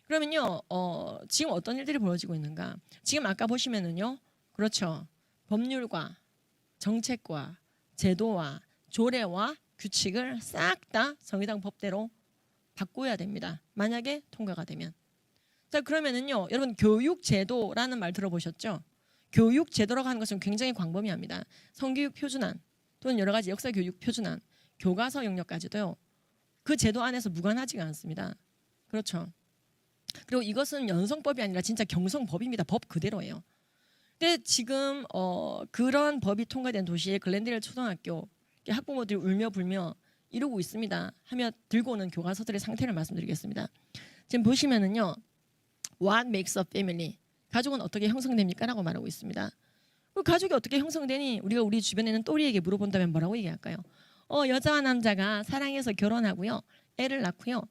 S1: 그러면요, 지금 어떤 일들이 벌어지고 있는가? 지금 아까 보시면은요, 그렇죠. 법률과 정책과 제도와 조례와 규칙을 싹 다 정의당 법대로 바꿔야 됩니다. 만약에 통과가 되면. 자, 그러면은요, 여러분 교육제도라는 말 들어보셨죠? 교육제도라고 하는 것은 굉장히 광범위합니다. 성교육 표준안 또는 여러 가지 역사교육 표준안, 교과서 영역까지도요. 그 제도 안에서 무관하지가 않습니다. 그렇죠. 그리고 이것은 연성법이 아니라 진짜 경성법입니다. 법 그대로예요. 근데 지금 그런 법이 통과된 도시에 글렌데일 초등학교 학부모들이 울며 불며 이러고 있습니다. 하며 들고 오는 교과서들의 상태를 말씀드리겠습니다. 지금 보시면은요, What makes a family? 가족은 어떻게 형성됩니까? 라고 말하고 있습니다. 그 가족이 어떻게 형성되니? 우리가 우리 주변에 있는 또리에게 물어본다면 뭐라고 얘기할까요? 여자와 남자가 사랑해서 결혼하고요. 애를 낳고요.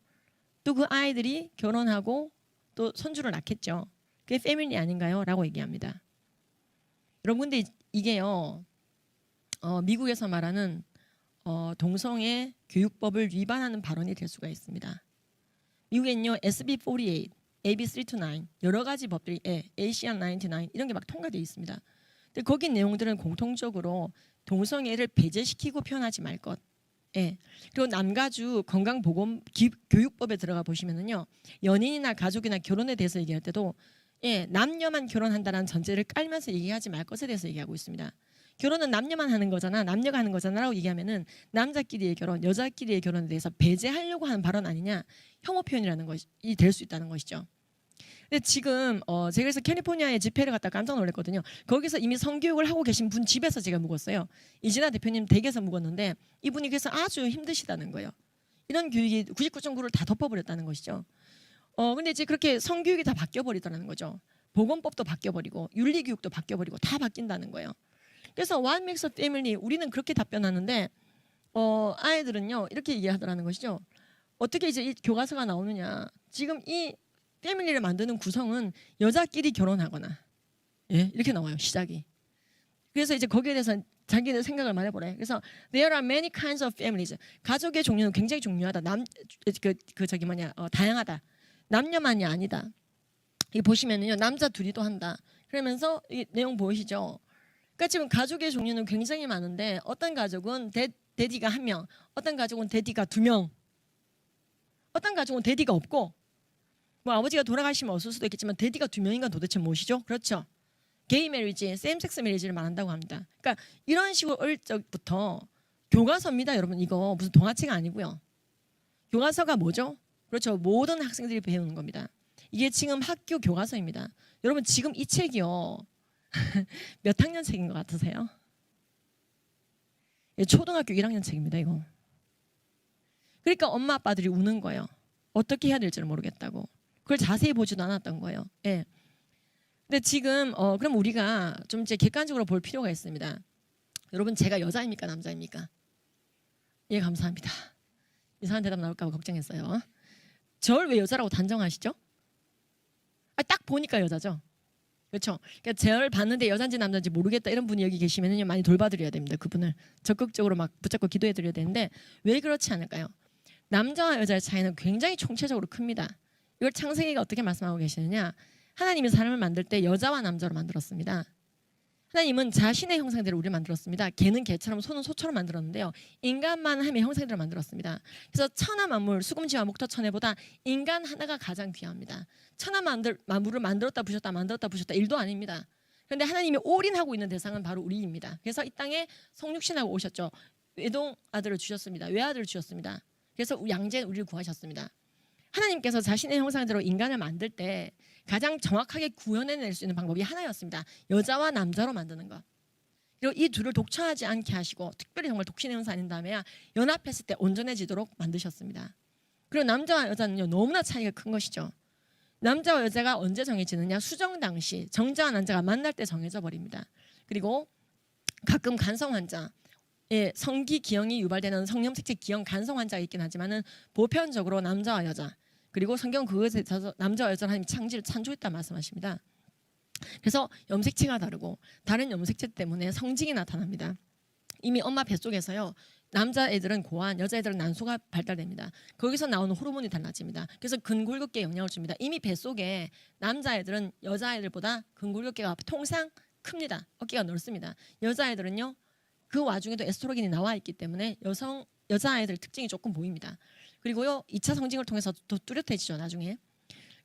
S1: 또 그 아이들이 결혼하고 또 손주를 낳겠죠. 그게 패밀리 아닌가요? 라고 얘기합니다. 여러분 근데 이게요. 미국에서 말하는 동성애 교육법을 위반하는 발언이 될 수가 있습니다. 미국에는요. SB 48, AB 329 여러 가지 법들이 ACR 99 이런 게 막 통과되어 있습니다. 근데 거기 내용들은 공통적으로 동성애를 배제시키고 표현하지 말 것. 그리고 남가주 건강보건 교육법에 들어가 보시면은요. 연인이나 가족이나 결혼에 대해서 얘기할 때도 남녀만 결혼한다는 전제를 깔면서 얘기하지 말 것에 대해서 얘기하고 있습니다. 결혼은 남녀만 하는 거잖아, 남녀가 하는 거잖아라고 얘기하면은 남자끼리의 결혼, 여자끼리의 결혼에 대해서 배제하려고 하는 발언 아니냐, 혐오 표현이라는 것이 될 수 있다는 것이죠. 근데 지금 제가 그래서 캘리포니아에 집회를 갔다 깜짝 놀랐거든요. 거기서 이미 성교육을 하고 계신 분 집에서 제가 묵었어요. 이진아 대표님 댁에서 묵었는데 이분이 그래서 아주 힘드시다는 거예요. 이런 교육이 99.9를 다 덮어버렸다는 것이죠. 근데 이제 그렇게 성교육이 다 바뀌어버리더라는 거죠. 보건법도 바뀌어버리고 윤리교육도 바뀌어버리고 다 바뀐다는 거예요. 그래서 What makes a family? 우리는 그렇게 답변하는데 아이들은요 이렇게 얘기하더라는 것이죠. 어떻게 이제 이 교과서가 나오느냐? 지금 이 패밀리를 만드는 구성은 여자끼리 결혼하거나 이렇게 나와요 시작이. 그래서 이제 거기에 대해서 자기들 생각을 말해보래. 그래서 there are many kinds of families. 가족의 종류는 굉장히 중요하다. 다양하다. 남녀만이 아니다. 이 보시면은요 남자 둘이도 한다. 그러면서 이 내용 보이시죠? 그러니까 지금 가족의 종류는 굉장히 많은데 어떤 가족은 데디가 1명, 어떤 가족은 데디가 2명, 어떤 가족은 데디가 없고 뭐 아버지가 돌아가시면 없을 수도 있겠지만 데디가 2명인가 도대체 무엇이죠? 그렇죠. 게이 메리지, 세임섹스 메리지를 말한다고 합니다. 그러니까 이런 식으로 어릴 적부터 교과서입니다. 여러분 이거 무슨 동화책 아니고요. 교과서가 뭐죠? 그렇죠. 모든 학생들이 배우는 겁니다. 이게 지금 학교 교과서입니다. 여러분 지금 이 책이요. 몇 학년 책인 것 같으세요? 초등학교 1학년 책입니다. 이거. 그러니까 엄마 아빠들이 우는 거예요. 어떻게 해야 될지를 모르겠다고. 그걸 자세히 보지도 않았던 거예요. 근데 지금 그럼 우리가 좀 이제 객관적으로 볼 필요가 있습니다. 여러분 제가 여자입니까 남자입니까? 예 감사합니다. 이상한 대답 나올까 봐 걱정했어요. 저를 왜 여자라고 단정하시죠? 딱 보니까 여자죠. 그렇죠. 그러니까 저를 봤는데 여잔지 남잔지 모르겠다 이런 분이 여기 계시면은 많이 돌봐드려야 됩니다. 그분을 적극적으로 막 붙잡고 기도해드려야 되는데 왜 그렇지 않을까요? 남자와 여자의 차이는 굉장히 총체적으로 큽니다. 이걸 창세기가 어떻게 말씀하고 계시느냐? 하나님이 사람을 만들 때 여자와 남자로 만들었습니다. 하나님은 자신의 형상대로 우리를 만들었습니다. 개는 개처럼 소는 소처럼 만들었는데요. 인간만 함의 형상대로 만들었습니다. 그래서 천하 만물, 수금지와 목터천해보다 인간 하나가 가장 귀합니다. 천하 만물을 만들었다 부셨다 만들었다 부셨다 일도 아닙니다. 그런데 하나님이 올인하고 있는 대상은 바로 우리입니다. 그래서 이 땅에 성육신하고 오셨죠. 외동 아들을 주셨습니다. 외아들을 주셨습니다. 그래서 양자인 우리를 구하셨습니다. 하나님께서 자신의 형상대로 인간을 만들 때 가장 정확하게 구현해낼 수 있는 방법이 하나였습니다. 여자와 남자로 만드는 것. 그리고 이 둘을 독처하지 않게 하시고 특별히 정말 독신의 형상 아닌 다음에 연합했을 때 온전해지도록 만드셨습니다. 그리고 남자와 여자는요 너무나 차이가 큰 것이죠. 남자와 여자가 언제 정해지느냐? 수정 당시 정자와 난자가 만날 때 정해져 버립니다. 그리고 가끔 간성 환자 성기 기형이 유발되는 성염색체 기형 간성 환자가 있긴 하지만은 보편적으로 남자와 여자 그리고 성경 그것에 있어서 남자와 여자를 하나님이 창조했다 말씀하십니다. 그래서 염색체가 다르고 다른 염색체 때문에 성징이 나타납니다. 이미 엄마 뱃속에서요. 남자애들은 고환, 여자애들은 난소가 발달됩니다. 거기서 나오는 호르몬이 달라집니다. 그래서 근골격계에 영향을 줍니다. 이미 뱃속에 남자애들은 여자애들보다 근골격계가 통상 큽니다. 어깨가 넓습니다. 여자애들은요. 그 와중에도 에스트로겐이 나와 있기 때문에 여자아이들 특징이 조금 보입니다. 그리고요 2차 성징을 통해서 더 뚜렷해지죠 나중에.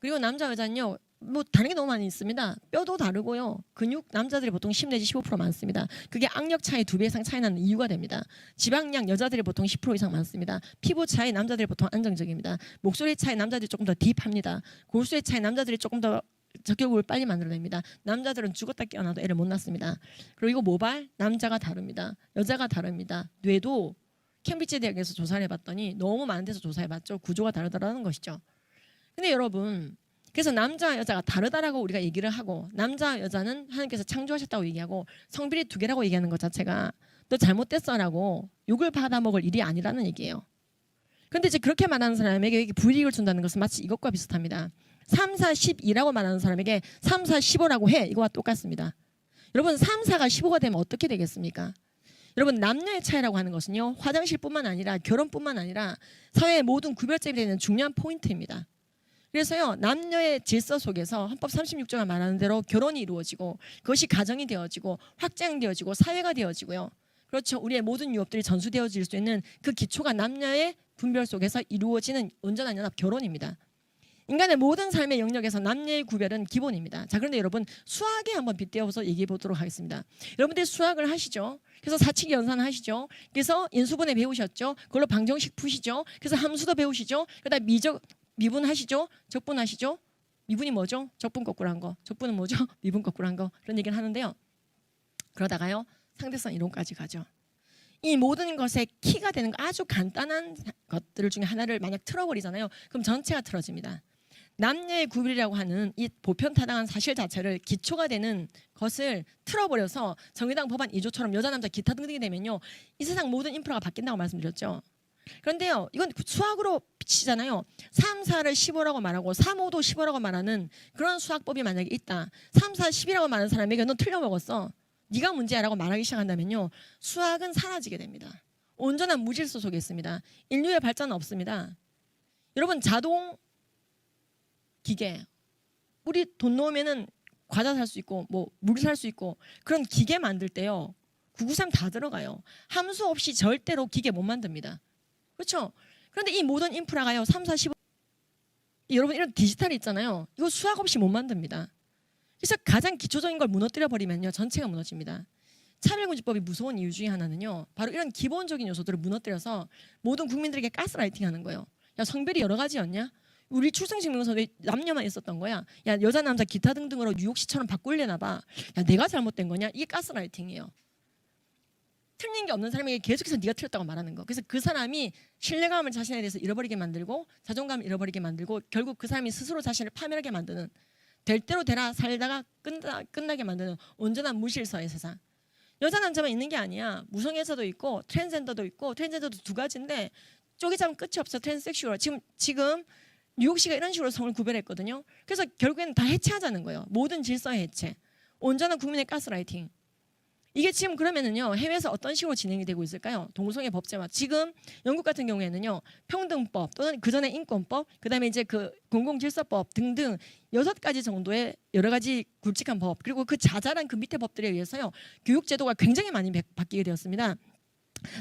S1: 그리고 남자 여자는요 뭐 다른 게 너무 많이 있습니다. 뼈도 다르고요 근육 남자들이 보통 10 내지 15% 많습니다. 그게 악력 차이 2배 이상 차이 나는 이유가 됩니다. 지방량 여자들이 보통 10% 이상 많습니다. 피부 차이 남자들이 보통 안정적입니다. 목소리 차이 남자들이 조금 더 딥합니다. 골수의 차이 남자들이 조금 더 적격을 빨리 만들어냅니다. 남자들은 죽었다 깨어나도 애를 못 낳습니다. 그리고 모발 남자가 다릅니다. 여자가 다릅니다. 뇌도 캠브리지 대학에서 조사를 해봤더니 너무 많은 데서 조사해봤죠. 구조가 다르다는 것이죠. 근데 여러분 그래서 남자와 여자가 다르다라고 우리가 얘기를 하고 남자와 여자는 하나님께서 창조하셨다고 얘기하고 성별이 두 개라고 얘기하는 것 자체가 너 잘못됐어라고 욕을 받아먹을 일이 아니라는 얘기예요. 그런데 이제 그렇게 말하는 사람에게 불이익을 준다는 것은 마치 이것과 비슷합니다. 3, 4, 12라고 말하는 사람에게 3, 4, 15라고 해. 이거와 똑같습니다. 여러분 3, 4가 15가 되면 어떻게 되겠습니까? 여러분 남녀의 차이라고 하는 것은요. 화장실뿐만 아니라 결혼뿐만 아니라 사회의 모든 구별점이 되는 중요한 포인트입니다. 그래서요. 남녀의 질서 속에서 헌법 36조가 말하는 대로 결혼이 이루어지고 그것이 가정이 되어지고 확장되어지고 사회가 되어지고요. 그렇죠. 우리의 모든 유업들이 전수되어질 수 있는 그 기초가 남녀의 분별 속에서 이루어지는 온전한 연합 결혼입니다. 인간의 모든 삶의 영역에서 남녀의 구별은 기본입니다. 자, 그런데 여러분 수학에 한번 빗대어서 얘기해 보도록 하겠습니다. 여러분들 수학을 하시죠. 그래서 사칙 연산 하시죠. 그래서 인수분해 배우셨죠. 그걸로 방정식 푸시죠. 그래서 함수도 배우시죠. 그다음 미분 하시죠. 적분 하시죠. 미분이 뭐죠? 적분 거꾸로 한 거. 적분은 뭐죠? 미분 거꾸로 한 거. 그런 얘기를 하는데요. 그러다가요. 상대성 이론까지 가죠. 이 모든 것의 키가 되는 거 아주 간단한 것들 중에 하나를 만약 틀어버리잖아요. 그럼 전체가 틀어집니다. 남녀의 구별이라고 하는 이 보편타당한 사실 자체를 기초가 되는 것을 틀어버려서 정의당 법안 2조처럼 여자 남자 기타 등등이 되면요. 이 세상 모든 인프라가 바뀐다고 말씀드렸죠. 그런데요. 이건 수학으로 비치잖아요. 3, 4를 15라고 말하고 3, 5도 15라고 말하는 그런 수학법이 만약에 있다. 3, 4, 10이라고 말하는 사람에게 너 틀려먹었어. 네가 문제야라고 말하기 시작한다면요. 수학은 사라지게 됩니다. 온전한 무질서 속에 있습니다. 인류의 발전은 없습니다. 여러분 자동 기계 우리 돈 넣으면은 과자 살 수 있고 뭐 물 살 수 있고 그런 기계 만들 때요. 993 다 들어가요. 함수 없이 절대로 기계 못 만듭니다. 그렇죠? 그런데 이 모든 인프라가요. 3, 4, 15 여러분 이런 디지털이 있잖아요. 이거 수학 없이 못 만듭니다. 그래서 가장 기초적인 걸 무너뜨려 버리면요. 전체가 무너집니다. 차별금지법이 무서운 이유 중에 하나는요. 바로 이런 기본적인 요소들을 무너뜨려서 모든 국민들에게 가스라이팅하는 거예요. 야 성별이 여러 가지였냐? 우리 출생신명서 왜 남녀만 있었던 거야? 야 여자 남자 기타 등등으로 뉴욕시처럼 바꾸려나 봐. 야 내가 잘못된 거냐? 이게 가스라이팅이에요. 틀린 게 없는 사람에게 계속해서 네가 틀렸다고 말하는 거. 그래서 그 사람이 신뢰감을 자신에 대해서 잃어버리게 만들고 자존감을 잃어버리게 만들고 결국 그 사람이 스스로 자신을 파멸하게 만드는 될 대로 되라 살다가 끝나게 만드는 온전한 무질서의 세상. 여자 남자만 있는 게 아니야. 무성애자도 있고 트랜스젠더도 있고 트랜스젠더도 두 가지인데 쪼개자면 끝이 없어. 트랜스섹슈얼. 지금 뉴욕시가 이런 식으로 성을 구별했거든요. 그래서 결국에는 다 해체하자는 거예요. 모든 질서의 해체. 온전한 국민의 가스라이팅. 이게 지금 그러면은요 해외에서 어떤 식으로 진행이 되고 있을까요? 동성애 법제화. 지금 영국 같은 경우에는요 평등법 또는 그 전에 인권법, 그다음에 이제 그 공공질서법 등등 6가지 정도의 여러 가지 굵직한 법 그리고 그 자잘한 그 밑에 법들에 의해서요 교육제도가 굉장히 많이 바뀌게 되었습니다.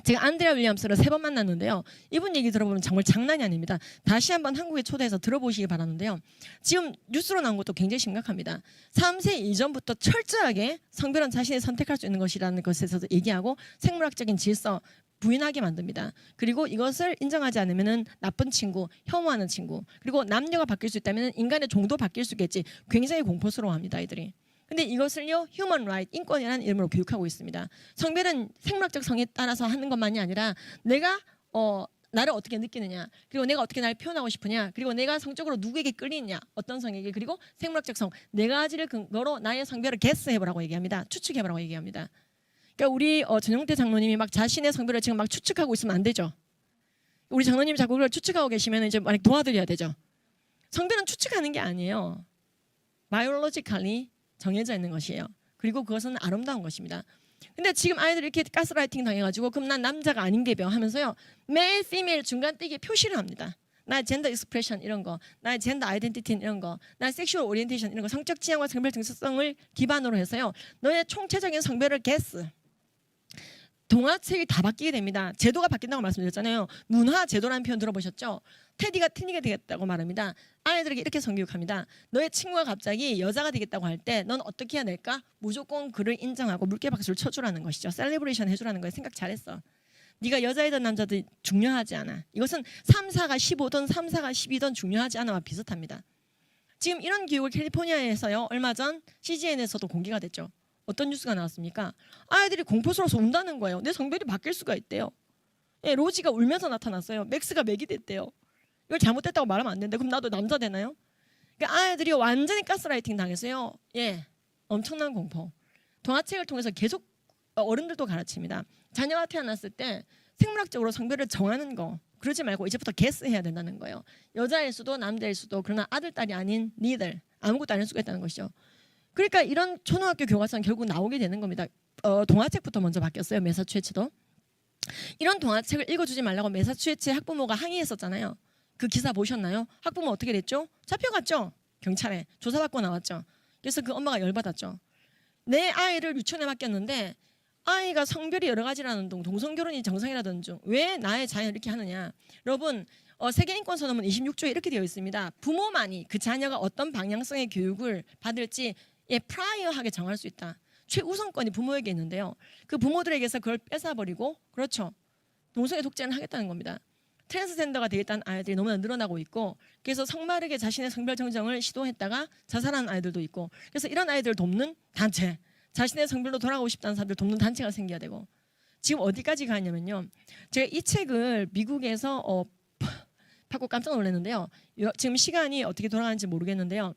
S1: 제가 안드레아 윌리엄스를 3번 만났는데요. 이분 얘기 들어보면 정말 장난이 아닙니다. 다시 한번 한국에 초대해서 들어보시기 바라는데요. 지금 뉴스로 나온 것도 굉장히 심각합니다. 3세 이전부터 철저하게 성별은 자신이 선택할 수 있는 것이라는 것에 대해서 얘기하고 생물학적인 질서 부인하게 만듭니다. 그리고 이것을 인정하지 않으면 나쁜 친구, 혐오하는 친구 그리고 남녀가 바뀔 수 있다면 인간의 종도 바뀔 수 있겠지. 굉장히 공포스러워합니다. 이들이. 근데 이것을요 휴먼 라이트 인권이라는 이름으로 교육하고 있습니다. 성별은 생물학적 성에 따라서 하는 것만이 아니라 내가 나를 어떻게 느끼느냐 그리고 내가 어떻게 나를 표현하고 싶으냐 그리고 내가 성적으로 누구에게 끌리느냐 어떤 성에게 그리고 생물학적 성 4가지를 근거로 나의 성별을 게스해보라고 얘기합니다. 추측해보라고 얘기합니다. 그러니까 우리 전용태 장로님이 막 자신의 성별을 지금 막 추측하고 있으면 안 되죠. 우리 장로님이 자꾸 그걸 추측하고 계시면 이제 만약 도와드려야 되죠. 성별은 추측하는 게 아니에요. 바이올로지컬리 정해져 있는 것이에요. 그리고 그것은 아름다운 것입니다. 근데 지금 아이들이 이렇게 가스라이팅 당해가지고 그럼 난 남자가 아닌 게벼 하면서요. 메일, 피메일 중간띄기 표시를 합니다. 나의 젠더 익스프레션 이런 거, 나의 젠더 아이덴티티 이런 거, 나의 섹슈얼 오리엔테이션 이런 거, 성적 지향과 성별 정체성을 기반으로 해서요. 너의 총체적인 성별을 게스. 동화책이 다 바뀌게 됩니다. 제도가 바뀐다고 말씀드렸잖아요. 문화 제도라는 표현 들어보셨죠? 테디가 틀리게 되겠다고 말합니다. 아이들에게 이렇게 성교육합니다. 너의 친구가 갑자기 여자가 되겠다고 할 때 넌 어떻게 해야 될까? 무조건 그를 인정하고 물개박수를 쳐주라는 것이죠. 셀레브레이션 해주라는 거예요. 생각 잘했어. 네가 여자이든 남자든 중요하지 않아. 이것은 3, 4가 15든 3, 4가 12든 중요하지 않아와 비슷합니다. 지금 이런 교육을 캘리포니아에서요. 얼마 전 CGN에서도 공개가 됐죠. 어떤 뉴스가 나왔습니까? 아이들이 공포스러워서 운다는 거예요. 내 성별이 바뀔 수가 있대요. 예, 로지가 울면서 나타났어요. 맥스가 맥이 됐대요. 이걸 잘못됐다고 말하면 안 되는데 그럼 나도 남자 되나요? 그러니까 아이들이 완전히 가스라이팅 당했어요. 예, 엄청난 공포. 동화책을 통해서 계속 어른들도 가르칩니다. 자녀가 태어났을 때 생물학적으로 성별을 정하는 거 그러지 말고 이제부터 게스해야 된다는 거예요. 여자일 수도 남자일 수도 그러나 아들 딸이 아닌 니들 아무것도 아닐 수가 있다는 것이죠. 그러니까 이런 초등학교 교과서는 결국 나오게 되는 겁니다. 동화책부터 먼저 바뀌었어요. 매사추세츠도. 이런 동화책을 읽어주지 말라고 매사추세츠 학부모가 항의했었잖아요. 그 기사 보셨나요? 학부모 어떻게 됐죠? 잡혀갔죠. 경찰에 조사받고 나왔죠. 그래서 그 엄마가 열받았죠. 내 아이를 유치원에 맡겼는데 아이가 성별이 여러 가지라는 둥 동성결혼이 정상이라던 중 왜 나의 자녀를 이렇게 하느냐. 여러분 세계인권선언문 26조에 이렇게 되어 있습니다. 부모만이 그 자녀가 어떤 방향성의 교육을 받을지 프라이어하게 정할 수 있다. 최우선권이 부모에게 있는데요. 그 부모들에게서 그걸 뺏어버리고 그렇죠. 동성애 독재는 하겠다는 겁니다. 트랜스젠더가 되겠다는 아이들이 너무나 늘어나고 있고 그래서 성마르게 자신의 성별 정정을 시도했다가 자살하는 아이들도 있고 그래서 이런 아이들을 돕는 단체 자신의 성별로 돌아가고 싶다는 사람들 돕는 단체가 생겨야 되고 지금 어디까지 가냐면요. 제가 이 책을 미국에서 받고 깜짝 놀랐는데요. 지금 시간이 어떻게 돌아가는지 모르겠는데요.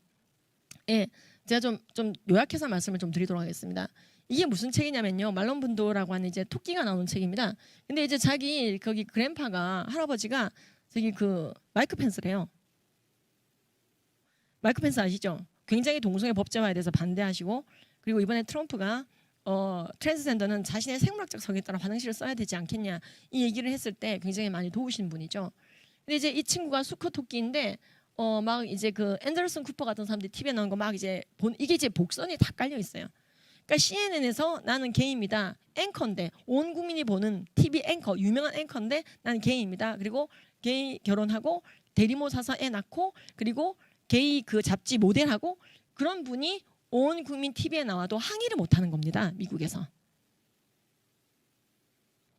S1: 예, 제가 좀 요약해서 말씀을 좀 드리도록 하겠습니다. 이게 무슨 책이냐면요. 말론 분도라고 하는 이제 토끼가 나오는 책입니다. 근데 이제 자기 거기 그랜파가 할아버지가 저기 그 마이크 펜스래요. 마이크 펜스 아시죠? 굉장히 동성애 법제화에 대해서 반대하시고 그리고 이번에 트럼프가 트랜스젠더는 자신의 생물학적 성에 따라 화장실을 써야 되지 않겠냐 이 얘기를 했을 때 굉장히 많이 도우신 분이죠. 근데 이제 이 친구가 수컷 토끼인데 막 이제 그 앤더슨 쿠퍼 같은 사람들이 TV에 나온 거 막 이제 이게 이제 복선이 다 깔려 있어요. 그러니까 CNN에서 나는 게이입니다. 앵커인데 온 국민이 보는 TV 앵커 유명한 앵커인데 나는 게이입니다. 그리고 게이 결혼하고 대리모 사서 애 낳고 그리고 게이 그 잡지 모델하고 그런 분이 온 국민 TV에 나와도 항의를 못하는 겁니다. 미국에서.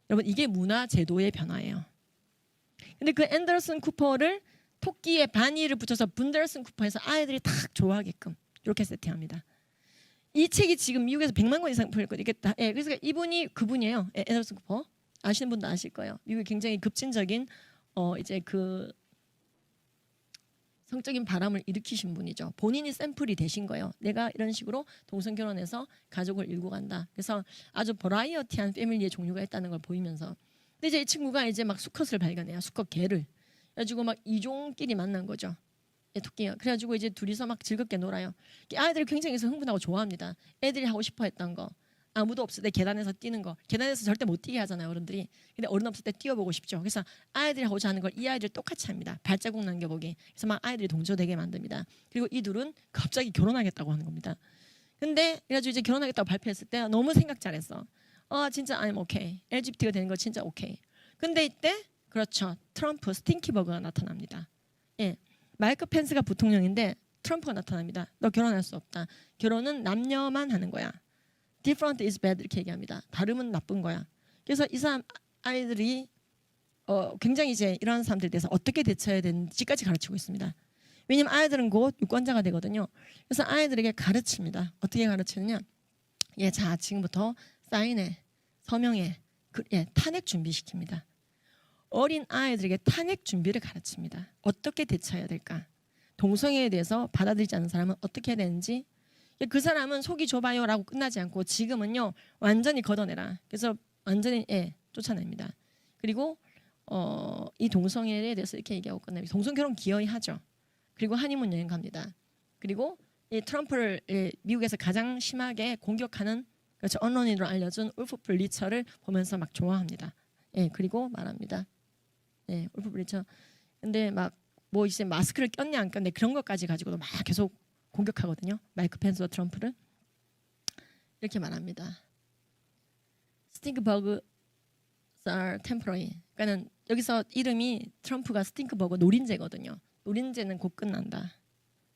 S1: 여러분 이게 문화 제도의 변화예요. 근데 그 앤더슨 쿠퍼를 토끼의 바니를 붙여서 분더슨 쿠퍼에서 아이들이 딱 좋아하게끔 이렇게 세팅합니다. 이 책이 지금 미국에서 100만 권 이상 팔렸거든요. 예, 그래서 이분이 그분이에요. 앤더슨 쿠퍼 아시는 분도 아실 거예요. 미국이 굉장히 급진적인 이제 그 성적인 바람을 일으키신 분이죠. 본인이 샘플이 되신 거예요. 내가 이런 식으로 동성 결혼해서 가족을 일구 간다. 그래서 아주 버라이어티한 패밀리의 종류가 있다는 걸 보이면서 근데 이제 이 친구가 이제 막 수컷을 발견해요. 수컷 개를. 그래가지고 막 이종끼리 만난 거죠. 토끼가. 그래가지고 이제 둘이서 막 즐겁게 놀아요. 아이들이 굉장히 흥분하고 좋아합니다. 애들이 하고 싶어 했던 거. 아무도 없을 때 계단에서 뛰는 거. 계단에서 절대 못 뛰게 하잖아요, 어른들이. 근데 어른 없을 때 뛰어보고 싶죠. 그래서 아이들이 하고자 하는 걸 이 아이들 똑같이 합니다. 발자국 남겨보기. 그래서 막 아이들이 동조되게 만듭니다. 그리고 이 둘은 갑자기 결혼하겠다고 하는 겁니다. 근데 그래가지고 이제 결혼하겠다고 발표했을 때 너무 생각 잘했어. 진짜 I'm okay. LGBT가 되는 거 진짜 오케이. 근데 이때 그렇죠. 트럼프 스팅키버그가 나타납니다. 예, 마이크 펜스가 부통령인데 트럼프가 나타납니다. 너 결혼할 수 없다. 결혼은 남녀만 하는 거야. Different is bad 이렇게 얘기합니다. 다름은 나쁜 거야. 그래서 이 사람 아이들이 굉장히 이제 이런 사람들에 대해서 어떻게 대처해야 되는지까지 가르치고 있습니다. 왜냐면 아이들은 곧 유권자가 되거든요. 그래서 아이들에게 가르칩니다. 어떻게 가르치느냐? 예, 자 지금부터 사인해, 서명해, 탄핵 준비시킵니다. 어린 아이들에게 탄핵 준비를 가르칩니다. 어떻게 대처해야 될까? 동성애에 대해서 받아들이지 않는 사람은 어떻게 해야 되는지 그 사람은 속이 좁아요라고 끝나지 않고 지금은요 완전히 걷어내라. 그래서 완전히 쫓아냅니다. 그리고 이 동성애에 대해서 이렇게 얘기하고 끝냅니다. 동성결혼 기어이 하죠. 그리고 한의문 여행 갑니다. 그리고 이 트럼프를 미국에서 가장 심하게 공격하는 그렇죠. 언론인으로 알려준 울프 블리처를 보면서 막 좋아합니다. 예, 그리고 말합니다. 예, 울프 블리처. 근데 막 뭐 이제 마스크를 꼈냐 안 꼈냐 그런 것까지 가지고도 막 계속 공격하거든요. 마이크 펜스와 트럼프를 이렇게 말합니다. 스팅크버그 are temporary. 그러니까는 여기서 이름이 트럼프가 스팅크버그 노린재거든요. 노린재는 곧 끝난다.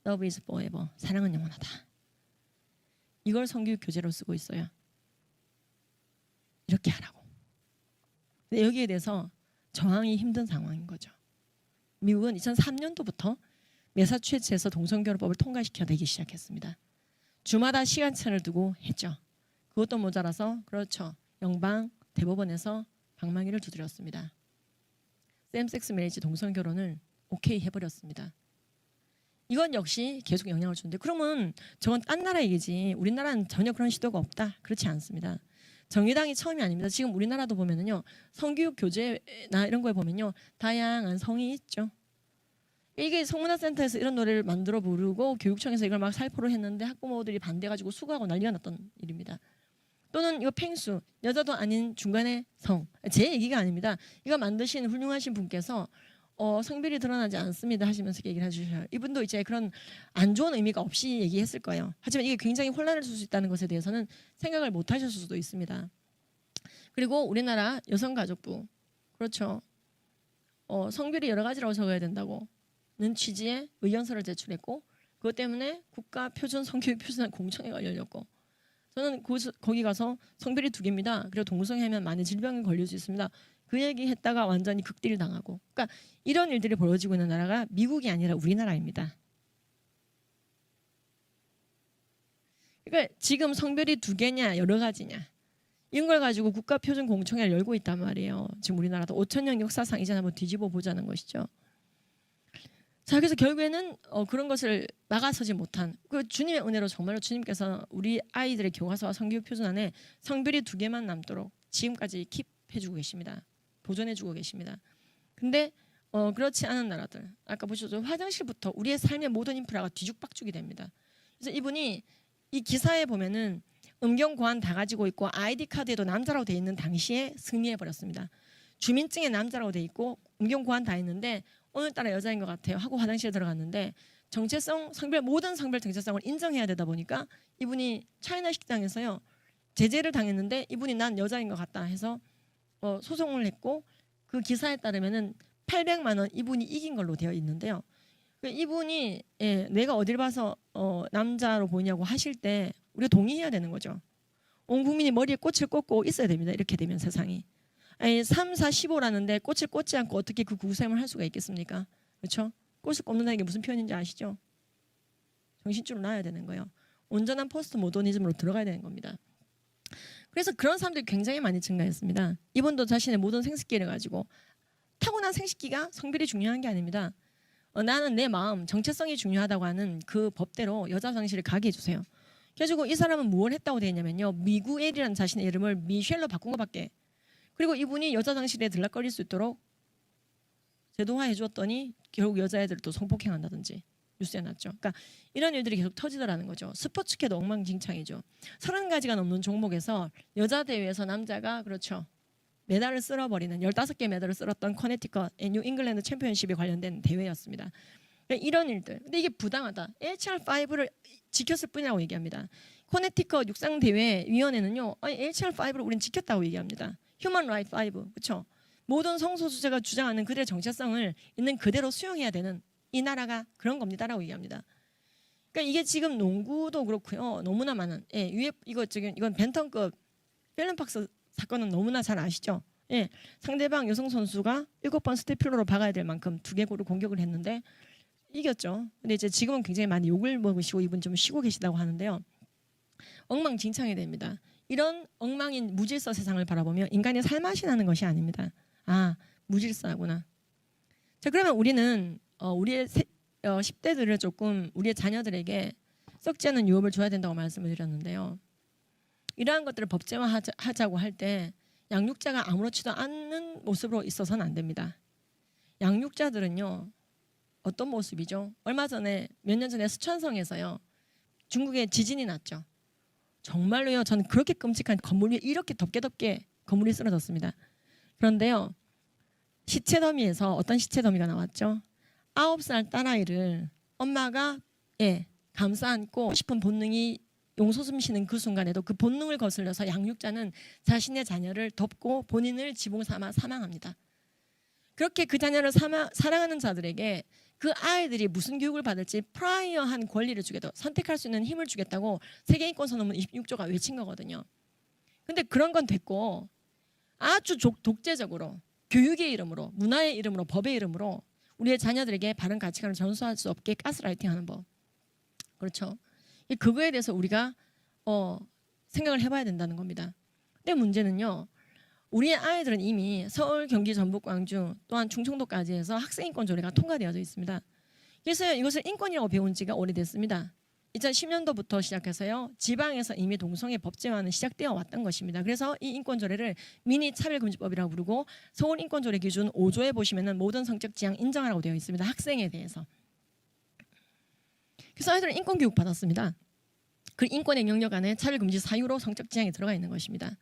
S1: Love is forever. 사랑은 영원하다. 이걸 성교 교재로 쓰고 있어요. 이렇게 하라고. 근데 여기에 대해서 저항이 힘든 상황인 거죠. 미국은 2003년도부터 매사추세츠에서 동성결혼법을 통과시켜내기 시작했습니다. 주마다 시간차를 두고 했죠. 그것도 모자라서 그렇죠. 연방 대법원에서 방망이를 두드렸습니다. 샘섹스 매리지 동성결혼을 오케이 해버렸습니다. 이건 역시 계속 영향을 주는데 그러면 저건 딴 나라 얘기지 우리나라는 전혀 그런 시도가 없다. 그렇지 않습니다. 정의당이 처음이 아닙니다. 지금 우리나라도 보면은요 성교육 교재나 이런 거에 보면요 다양한 성이 있죠. 이게 성문화센터에서 이런 노래를 만들어 부르고 교육청에서 이걸 막 살포를 했는데 학부모들이 반대가지고 수고하고 난리가 났던 일입니다. 또는 이거 팽수 여자도 아닌 중간의 성 제 얘기가 아닙니다. 이거 만드신 훌륭하신 분께서 성별이 드러나지 않습니다 하시면서 얘기를 해주셔요. 이분도 이제 그런 안 좋은 의미가 없이 얘기했을 거예요. 하지만 이게 굉장히 혼란을 줄 수 있다는 것에 대해서는 생각을 못 하셨을 수도 있습니다. 그리고 우리나라 여성가족부 그렇죠. 성별이 여러 가지라고 적어야 된다고는 취지의 의견서를 제출했고 그것 때문에 국가표준 성교육 표준안 공청회가 열렸고 저는 거기 가서 성별이 2개입니다. 그리고 동성애하면 많은 질병에 걸릴 수 있습니다. 그 얘기 했다가 완전히 극딜 당하고 그러니까 이런 일들이 벌어지고 있는 나라가 미국이 아니라 우리나라입니다. 그러니까 지금 성별이 2개냐 여러 가지냐 이런 걸 가지고 국가표준 공청회를 열고 있단 말이에요. 지금 우리나라도 5,000년 역사상 이제 한번 뒤집어 보자는 것이죠. 자 그래서 결국에는 그런 것을 막아서지 못한 그 주님의 은혜로 정말로 주님께서 우리 아이들의 교과서와 성교육 표준 안에 성별이 2개만 남도록 지금까지 킵해주고 계십니다. 보존해주고 계십니다. 근데 그렇지 않은 나라들 아까 보셨죠 화장실부터 우리의 삶의 모든 인프라가 뒤죽박죽이 됩니다. 그래서 이분이 이 기사에 보면은 음경 고안 다 가지고 있고 아이디 카드에도 남자라고 돼 있는 당시에 승리해 버렸습니다. 주민증에 남자라고 돼 있고 음경 고안 다 있는데 오늘따라 여자인 것 같아요 하고 화장실에 들어갔는데 정체성 성별 모든 성별 정체성을 인정해야 되다 보니까 이분이 차이나 식당에서요 제재를 당했는데 이분이 난 여자인 것 같다 해서 소송을 했고 그 기사에 따르면은 800만 원 이분이 이긴 걸로 되어 있는데요. 이분이 내가 어딜 봐서 남자로 보이냐고 하실 때 우리가 동의해야 되는 거죠. 온 국민이 머리에 꽃을 꽂고 있어야 됩니다. 이렇게 되면 세상이. 아니 3, 4, 15라는데 꽃을 꽂지 않고 어떻게 그 구구셈을 할 수가 있겠습니까? 그렇죠? 꽃을 꽂는다는 게 무슨 표현인지 아시죠? 정신줄을 놔야 되는 거예요. 온전한 포스트 모더니즘으로 들어가야 되는 겁니다. 그래서 그런 사람들이 굉장히 많이 증가했습니다. 이분도 자신의 모든 생식기를 가지고 타고난 생식기가 성별이 중요한 게 아닙니다. 나는 내 마음, 정체성이 중요하다고 하는 그 법대로 여자 화장실을 가게 해주세요. 그래가지고 이 사람은 뭘 했다고 되어 있냐면요. 미구엘이라는 자신의 이름을 미셸로 바꾼 것밖에. 그리고 이분이 여자 화장실에 들락거릴 수 있도록 제도화해 주었더니 결국 여자애들을 또 성폭행한다든지 뉴스에 났죠. 그러니까 이런 일들이 계속 터지더라는 거죠. 스포츠계도 엉망진창이죠. 30가지가 넘는 종목에서 여자 대회에서 남자가 그렇죠. 메달을 쓸어버리는 15개 메달을 쓸었던 커네티컷 뉴 잉글랜드 챔피언십에 관련된 대회였습니다. 그러니까 이런 일들. 근데 이게 부당하다. HR5를 지켰을 뿐이라고 얘기합니다. 커네티컷 육상대회 위원회는요. 아니 HR5를 우린 지켰다고 얘기합니다. 휴먼 라이트 5. 그렇죠? 모든 성소수자가 주장하는 그들의 정체성을 있는 그대로 수용해야 되는 이 나라가 그런 겁니다라고 얘기합니다. 그러니까 이게 지금 농구도 그렇고요. 너무나 많은 이건 벤턴급 펠런팍스 사건은 너무나 잘 아시죠? 예, 상대방 여성 선수가 7번 스테필러로 박아야 될 만큼 2개골을 공격을 했는데 이겼죠. 근데 이제 지금은 굉장히 많이 욕을 먹으시고 이분 좀 쉬고 계시다고 하는데요. 엉망진창이 됩니다. 이런 엉망인 무질서 세상을 바라보며 인간이 살맛이 나는 것이 아닙니다. 아, 무질서하구나. 자, 그러면 우리는 우리의 10대들을 조금 우리의 자녀들에게 썩지 않은 유업을 줘야 된다고 말씀을 드렸는데요. 이러한 것들을 법제화하자고 할 때 양육자가 아무렇지도 않는 모습으로 있어서는 안 됩니다. 양육자들은요. 어떤 모습이죠? 얼마 전에 몇 년 전에 스촨성에서요. 중국에 지진이 났죠. 정말로요. 저는 그렇게 끔찍한 건물 위에 이렇게 덮개 건물이 쓰러졌습니다. 그런데요. 시체 더미에서 어떤 시체 더미가 나왔죠? 9살 딸아이를 엄마가 감싸 안고 싶은 본능이 용솟음 쉬는 그 순간에도 그 본능을 거슬려서 양육자는 자신의 자녀를 덮고 본인을 지붕 삼아 사망합니다. 그렇게 그 자녀를 사랑하는 자들에게 그 아이들이 무슨 교육을 받을지 프라이어한 권리를 주겠다, 선택할 수 있는 힘을 주겠다고 세계인권선언문 26조가 외친 거거든요. 근데 그런 건 됐고 아주 독재적으로 교육의 이름으로, 문화의 이름으로, 법의 이름으로 우리의 자녀들에게 바른 가치관을 전수할 수 없게 가스라이팅하는 법. 그렇죠. 그거에 대해서 우리가 생각을 해봐야 된다는 겁니다. 근데 문제는요. 우리의 아이들은 이미 서울, 경기, 전북, 광주 또한 충청도까지 해서 학생인권 조례가 통과되어져 있습니다. 그래서 이것을 인권이라고 배운 지가 오래됐습니다. 2010년도부터 시작해서요. 지방에서 이미 동성애 법제화는 시작되어 왔던 것입니다. 그래서 이 인권조례를 미니 차별금지법이라고 부르고 서울인권조례 기준 5조에 보시면은 모든 성적 지향 인정하라고 되어 있습니다. 학생에 대해서. 그래서 아이들은 인권교육 받았습니다. 그 인권의 영역 안에 차별금지 사유로 성적 지향이 들어가 있는 것입니다.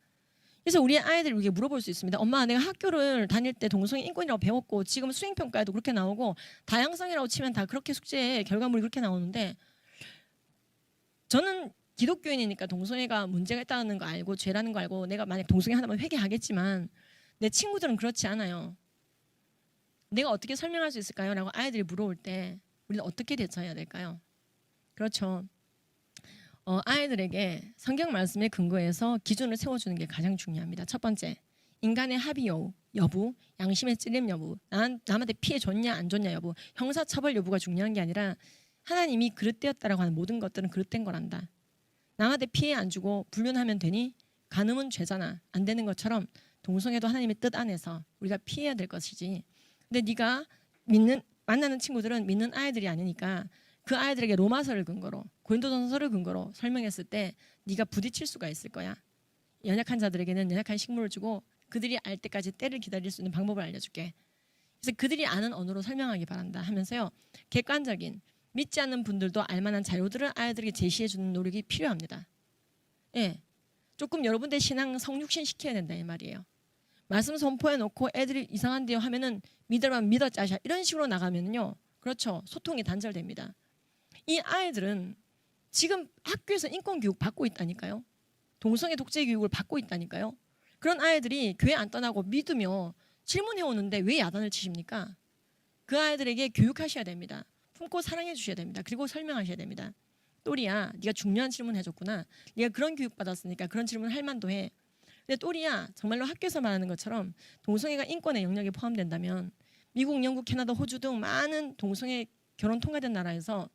S1: 그래서 우리 아이들에게 물어볼 수 있습니다. 엄마, 내가 학교를 다닐 때 동성애 인권이라고 배웠고 지금 수행평가에도 그렇게 나오고 다양성이라고 치면 다 그렇게 숙제에 결과물이 그렇게 나오는데 저는 기독교인이니까 동성애가 문제가 있다는 거 알고 죄라는 거 알고 내가 만약 동성애 하나만 회개하겠지만 내 친구들은 그렇지 않아요. 내가 어떻게 설명할 수 있을까요? 라고 아이들이 물어볼 때 우리는 어떻게 대처해야 될까요? 그렇죠. 아이들에게 성경 말씀에 근거해서 기준을 세워주는 게 가장 중요합니다. 첫 번째, 인간의 합의 여부, 양심의 찔림 여부, 남한테 피해 줬냐 안 줬냐 여부, 형사처벌 여부가 중요한 게 아니라 하나님이 그릇되었다라고 하는 모든 것들은 그릇된 거란다. 남한테 피해 안 주고 불륜하면 되니 간음은 죄잖아. 안 되는 것처럼 동성애도 하나님의 뜻 안에서 우리가 피해야 될 것이지. 근데 네가 만나는 친구들은 믿는 아이들이 아니니까 그 아이들에게 로마서를 근거로 고린도전서를 근거로 설명했을 때 네가 부딪힐 수가 있을 거야. 연약한 자들에게는 연약한 식물을 주고 그들이 알 때까지 때를 기다릴 수 있는 방법을 알려줄게. 그래서 그들이 아는 언어로 설명하기 바란다 하면서요. 객관적인 믿지 않는 분들도 알만한 자료들을 아이들에게 제시해주는 노력이 필요합니다. 예, 조금 여러분들 신앙 성육신 시켜야 된다 이 말이에요. 말씀 선포해놓고 애들이 이상한데요 하면은 믿으라면 믿어 짜샤 이런 식으로 나가면요. 그렇죠. 소통이 단절됩니다. 이 아이들은 지금 학교에서 인권교육 받고 있다니까요. 동성애 독재 교육을 받고 있다니까요. 그런 아이들이 교회 안 떠나고 믿으며 질문해 오는데 왜 야단을 치십니까? 그 아이들에게 교육하셔야 됩니다. 품고 사랑해 주셔야 됩니다. 그리고 설명하셔야 됩니다. 또리야, 네가 중요한 질문 해줬구나. 네가 그런 교육 받았으니까 그런 질문 할 만도 해. 근데 또리야, 정말로 학교에서 말하는 것처럼 동성애가 인권의 영역에 포함된다면 미국, 영국, 캐나다, 호주 등 많은 동성애 결혼 통과된 나라에서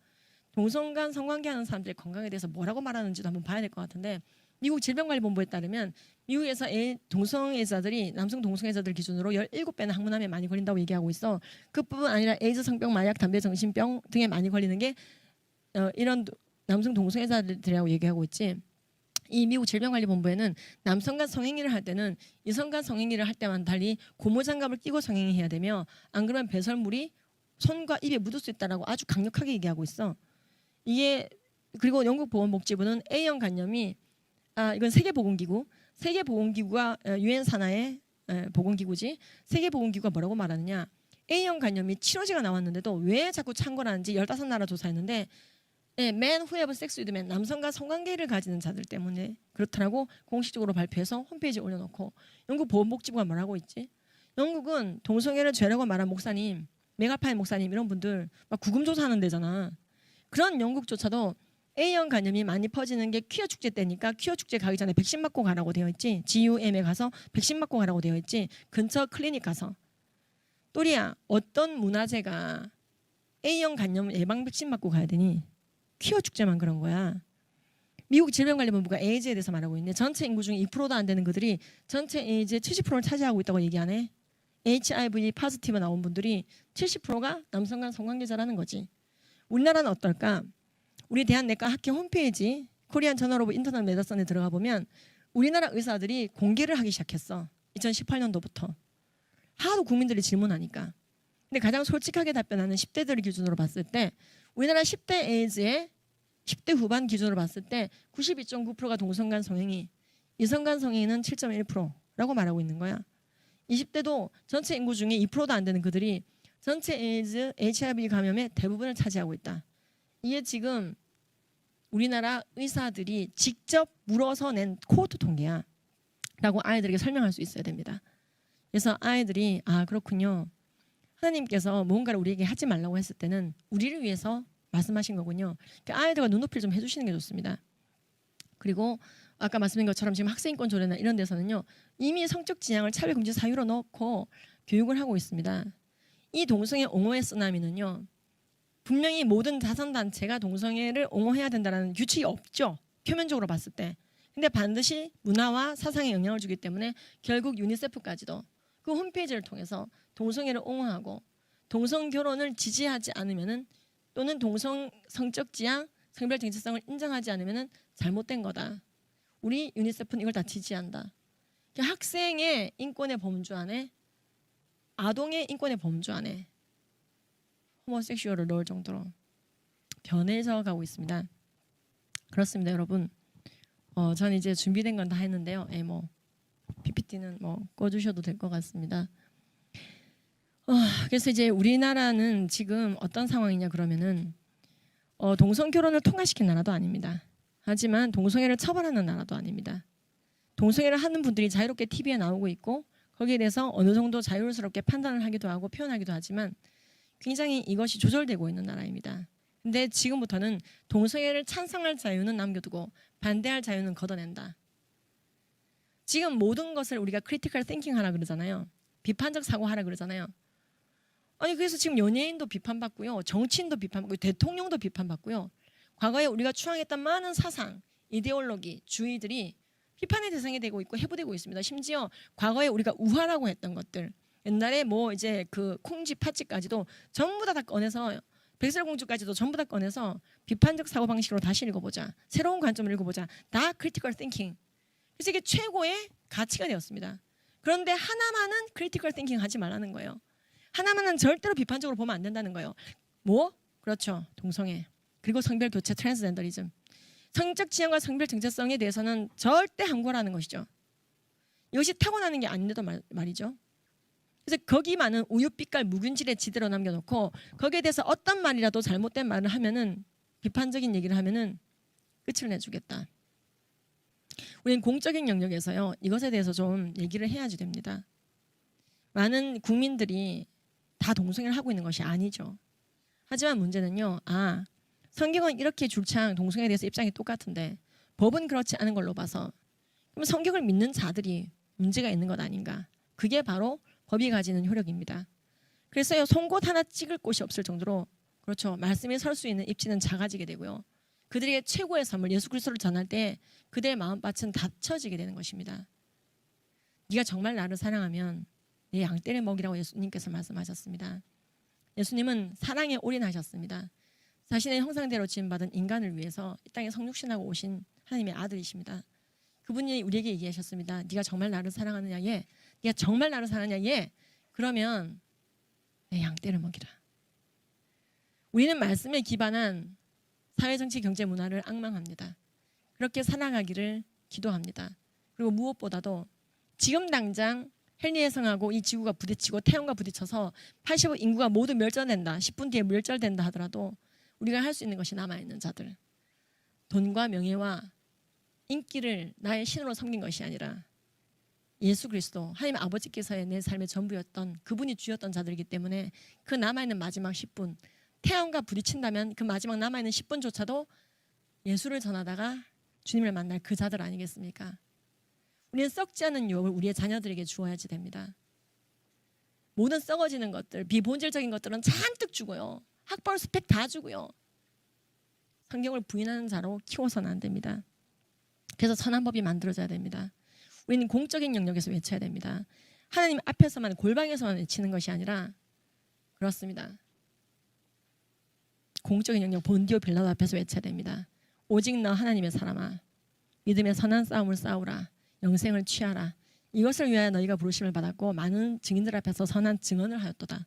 S1: 동성 간 성관계하는 사람들의 건강에 대해서 뭐라고 말하는지도 한번 봐야 될 것 같은데 미국 질병관리본부에 따르면 미국에서 동성애자들이 남성 동성애자들 기준으로 17배나 항문암에 많이 걸린다고 얘기하고 있어. 그뿐 아니라 에이즈, 성병, 마약, 담배, 정신병 등에 많이 걸리는 게 이런 남성 동성애자들이라고 얘기하고 있지. 이 미국 질병관리본부에는 남성 간 성행위를 할 때는 이성 간 성행위를 할 때와는 달리 고무장갑을 끼고 성행위해야 되며 안 그러면 배설물이 손과 입에 묻을 수 있다라고 아주 강력하게 얘기하고 있어. 이게 그리고 영국 보건복지부는 A형 간염이 이건 세계보건기구가 유엔 산하의 보건기구지. 세계보건기구가 뭐라고 말하느냐? A형 간염이 치료제가 나왔는데도 왜 자꾸 창궐하는지 15나라 조사했는데 man who have sex with men, 남성과 성관계를 가지는 자들 때문에 그렇더라고 공식적으로 발표해서 홈페이지에 올려놓고 영국 보건복지부가 뭐라고 있지? 영국은 동성애를 죄라고 말한 목사님, 메가파인 목사님 이런 분들 막 구금조사하는 데잖아. 그런 영국조차도 A형 간염이 많이 퍼지는 게 퀴어 축제 때니까 퀴어 축제 가기 전에 백신 맞고 가라고 되어 있지. GUM에 가서 백신 맞고 가라고 되어 있지. 근처 클리닉 가서. 또리야, 어떤 문화재가 A형 간염 예방 백신 맞고 가야 되니? 퀴어 축제만 그런 거야. 미국 질병관리본부가 에이즈에 대해서 말하고 있는데 전체 인구 중 2%도 안 되는 그들이 전체 에이즈의 70%를 차지하고 있다고 얘기하네. HIV 포지티브 나온 분들이 70%가 남성 간 성관계자라는 거지. 우리나라는 어떨까? 우리 대한내과 학회 홈페이지 코리안 저널 오브 인터넷 메디슨에 들어가 보면 우리나라 의사들이 공개를 하기 시작했어. 2018년도부터. 하도 국민들이 질문하니까. 근데 가장 솔직하게 답변하는 10대들을 기준으로 봤을 때 우리나라 10대 에이즈의 10대 후반 기준으로 봤을 때 92.9%가 동성간 성행위, 이성간 성행위는 7.1%라고 말하고 있는 거야. 20대도 전체 인구 중에 2%도 안 되는 그들이 전체 에이즈, HIV 감염의 대부분을 차지하고 있다. 이게 지금 우리나라 의사들이 직접 물어서 낸 코호트 통계야. 라고 아이들에게 설명할 수 있어야 됩니다. 그래서 아이들이 그렇군요. 하나님께서 뭔가를 우리에게 하지 말라고 했을 때는 우리를 위해서 말씀하신 거군요. 아이들과 눈높이를 좀 해주시는 게 좋습니다. 그리고 아까 말씀드린 것처럼 지금 학생인권 조례나 이런 데서는요. 이미 성적 지향을 차별금지 사유로 넣고 교육을 하고 있습니다. 이 동성애 옹호의 쓰나미는요. 분명히 모든 자선단체가 동성애를 옹호해야 된다는 규칙이 없죠. 표면적으로 봤을 때. 근데 반드시 문화와 사상에 영향을 주기 때문에 결국 유니세프까지도 그 홈페이지를 통해서 동성애를 옹호하고 동성결혼을 지지하지 않으면은 또는 동성 성적 지향, 성별 정체성을 인정하지 않으면 잘못된 거다. 우리 유니세프는 이걸 다 지지한다. 그러니까 학생의 인권의 범주 안에, 아동의 인권의 범주 안에 호모섹슈얼을 넣을 정도로 변해져 가고 있습니다. 그렇습니다, 여러분. 저는 이제 준비된 건 다 했는데요. 뭐 PPT는 뭐 꺼주셔도 될 것 같습니다. 그래서 이제 우리나라는 지금 어떤 상황이냐 그러면은 동성 결혼을 통과시킨 나라도 아닙니다. 하지만 동성애를 처벌하는 나라도 아닙니다. 동성애를 하는 분들이 자유롭게 TV에 나오고 있고 거기에 대해서 어느 정도 자유스럽게 판단을 하기도 하고 표현하기도 하지만 굉장히 이것이 조절되고 있는 나라입니다. 근데 지금부터는 동성애를 찬성할 자유는 남겨두고 반대할 자유는 걷어낸다. 지금 모든 것을 우리가 크리티컬 띵킹 하라 그러잖아요. 비판적 사고하라 그러잖아요. 아니 그래서 지금 연예인도 비판받고요. 정치인도 비판받고 대통령도 비판받고요. 과거에 우리가 추앙했던 많은 사상, 이데올로기, 주의들이 비판의 대상이 되고 있고 해부되고 있습니다. 심지어 과거에 우리가 우화라고 했던 것들, 옛날에 뭐 이제 그 콩쥐 팥쥐까지도 전부 다 꺼내서 백설공주까지도 전부 다 꺼내서 비판적 사고방식으로 다시 읽어보자. 새로운 관점을 읽어보자. 다 크리티컬 띵킹. 그래서 이게 최고의 가치가 되었습니다. 그런데 하나만은 크리티컬 띵킹 하지 말라는 거예요. 하나만은 절대로 비판적으로 보면 안 된다는 거예요. 뭐? 그렇죠. 동성애. 그리고 성별 교체 트랜스젠더리즘. 성적 지향과 성별 정체성에 대해서는 절대 함구라는 것이죠. 이것이 타고나는 게 아닌데도 말이죠. 그래서 거기만은 우유빛깔 묵은지를 지대로 남겨놓고 거기에 대해서 어떤 말이라도 잘못된 말을 하면은 비판적인 얘기를 하면은 끝을 내주겠다. 우리는 공적인 영역에서요 이것에 대해서 좀 얘기를 해야지 됩니다. 많은 국민들이 다 동성애를 하고 있는 것이 아니죠. 하지만 문제는요. 성경은 이렇게 줄창 동성애에 대해서 입장이 똑같은데 법은 그렇지 않은 걸로 봐서 그럼 성경을 믿는 자들이 문제가 있는 것 아닌가. 그게 바로 법이 가지는 효력입니다. 그래서요 송곳 하나 찍을 곳이 없을 정도로 그렇죠. 말씀에 설 수 있는 입지는 작아지게 되고요. 그들에게 최고의 선물 예수 그리스도를 전할 때 그들의 마음밭은 닫혀지게 되는 것입니다. 네가 정말 나를 사랑하면 내 양떼를 먹이라고 예수님께서 말씀하셨습니다. 예수님은 사랑에 올인하셨습니다. 자신의 형상대로 지음받은 인간을 위해서 이 땅에 성육신하고 오신 하나님의 아들이십니다. 그분이 우리에게 얘기하셨습니다. 네가 정말 나를 사랑하느냐? 예. 네가 정말 나를 사랑하느냐? 예. 그러면 내 양떼를 먹이라. 우리는 말씀에 기반한 사회, 정치, 경제, 문화를 앙망합니다. 그렇게 살아가기를 기도합니다. 그리고 무엇보다도 지금 당장 헬리해성하고 이 지구가 부딪히고 태양과 부딪혀서 85 인구가 모두 멸절된다. 10분 뒤에 멸절된다 하더라도 우리가 할 수 있는 것이 남아있는 자들. 돈과 명예와 인기를 나의 신으로 섬긴 것이 아니라 예수 그리스도 하나님 아버지께서의 내 삶의 전부였던 그분이 주였던 자들이기 때문에 그 남아있는 마지막 10분 태양과 부딪힌다면 그 마지막 남아있는 10분조차도 예수를 전하다가 주님을 만날 그 자들 아니겠습니까? 우리는 썩지 않은 유업을 우리의 자녀들에게 주어야지 됩니다. 모든 썩어지는 것들, 비본질적인 것들은 잔뜩 주고요. 학벌 스펙 다 주고요. 성경을 부인하는 자로 키워서는 안 됩니다. 그래서 선한 법이 만들어져야 됩니다. 우리는 공적인 영역에서 외쳐야 됩니다. 하나님 앞에서만 골방에서만 외치는 것이 아니라 그렇습니다. 공적인 영역 본디오 빌라도 앞에서 외쳐야 됩니다. 오직 너 하나님의 사람아 믿음의 선한 싸움을 싸우라. 영생을 취하라. 이것을 위하여 너희가 부르심을 받았고 많은 증인들 앞에서 선한 증언을 하였도다.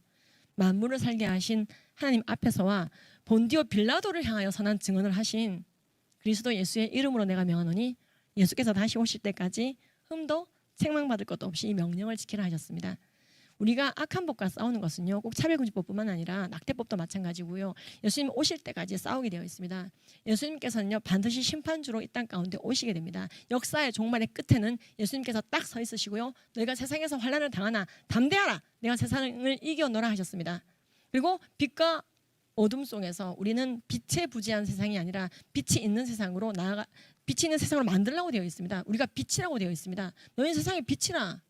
S1: 만물을 살게 하신 하나님 앞에서와 본디오 빌라도를 향하여 선한 증언을 하신 그리스도 예수의 이름으로 내가 명하노니 예수께서 다시 오실 때까지 흠도 책망받을 것도 없이 이 명령을 지키라 하셨습니다. 우리가 악한 법과 싸우는 것은요 꼭 차별금지법뿐만 아니라 낙태법도 마찬가지고요. 예수님 오실 때까지 싸우게 되어 있습니다. 예수님께서는요 반드시 심판주로 이 땅 가운데 오시게 됩니다. 역사의 종말의 끝에는 예수님께서 딱 서 있으시고요. 너희가 세상에서 환난을 당하나 담대하라. 내가 세상을 이겨노라 하셨습니다. 그리고 빛과 어둠 속에서 우리는 빛에 부재한 세상이 아니라 빛이 있는 세상으로 나아가 빛이 있는 세상으로 만들라고 되어 있습니다. 우리가 빛이라고 되어 있습니다. 너희는 세상의 빛이라.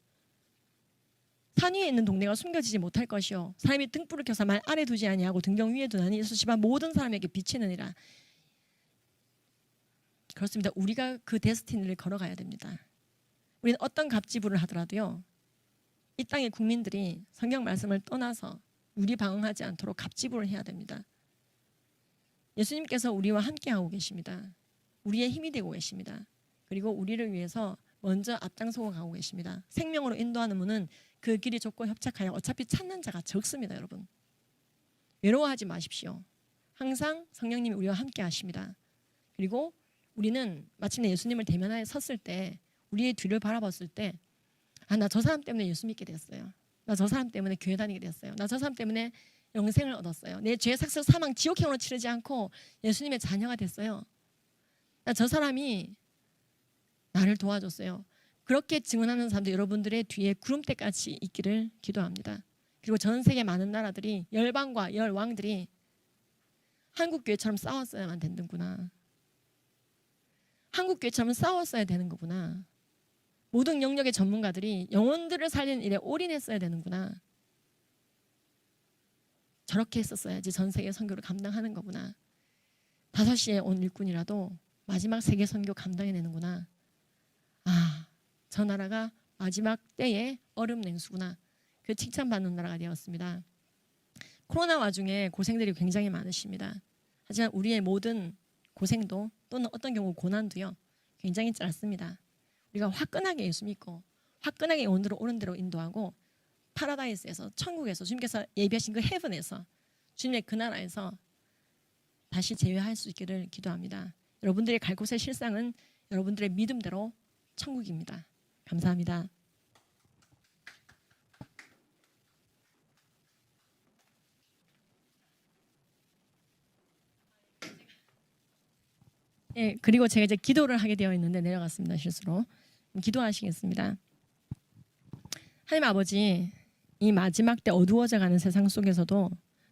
S1: 산 위에 있는 동네가 숨겨지지 못할 것이요 사람이 등불을 켜서 말 아래 두지 아니하고 등경 위에 두나니 예수 집안 모든 사람에게 비치느니라. 그렇습니다. 우리가 그 데스티니를 걸어가야 됩니다. 우리는 어떤 갑지부를 하더라도요 이 땅의 국민들이 성경 말씀을 떠나서 유리방황하지 않도록 갑지부를 해야 됩니다. 예수님께서 우리와 함께하고 계십니다. 우리의 힘이 되고 계십니다. 그리고 우리를 위해서 먼저 앞장서고 가고 계십니다. 생명으로 인도하는 문은 그 길이 좁고 협착하여 어차피 찾는 자가 적습니다. 여러분, 외로워하지 마십시오. 항상 성령님이 우리와 함께 하십니다. 그리고 우리는 마침내 예수님을 대면하여 섰을 때, 우리의 뒤를 바라봤을 때, 나 저 사람 때문에 예수 믿게 됐어요. 나 저 사람 때문에 교회 다니게 됐어요. 나 저 사람 때문에 영생을 얻었어요. 내 죄, 삭슬, 사망, 지옥행으로 치르지 않고 예수님의 자녀가 됐어요. 나 저 사람이 나를 도와줬어요. 그렇게 증언하는 사람들 여러분들의 뒤에 구름대같이 있기를 기도합니다. 그리고 전 세계 많은 나라들이, 열방과 열왕들이 한국교회처럼 싸웠어야만 되는구나. 한국교회처럼 싸웠어야 되는 거구나. 모든 영역의 전문가들이 영혼들을 살리는 일에 올인했어야 되는구나. 저렇게 했었어야지 전 세계 선교를 감당하는 거구나. 5시에 온 일꾼이라도 마지막 세계 선교 감당해내는구나. 저 나라가 마지막 때의 얼음 냉수구나. 그 칭찬받는 나라가 되었습니다. 코로나 와중에 고생들이 굉장히 많으십니다. 하지만 우리의 모든 고생도, 또는 어떤 경우 고난도요, 굉장히 짧습니다. 우리가 화끈하게 예수 믿고 화끈하게 영혼들을 옳은 대로 인도하고 파라다이스에서, 천국에서, 주님께서 예비하신 그 헤븐에서, 주님의 그 나라에서 다시 재회할 수 있기를 기도합니다. 여러분들이 갈 곳의 실상은 여러분들의 믿음대로 천국입니다. 감사합니다. 그리고 제가 이제 기도를 하게 되어 있는데 내려갔습니다. 실수로. 기도하시겠습니다. 하나님 아버지, 이 마지막 때 어두워져가는 세상 속에서도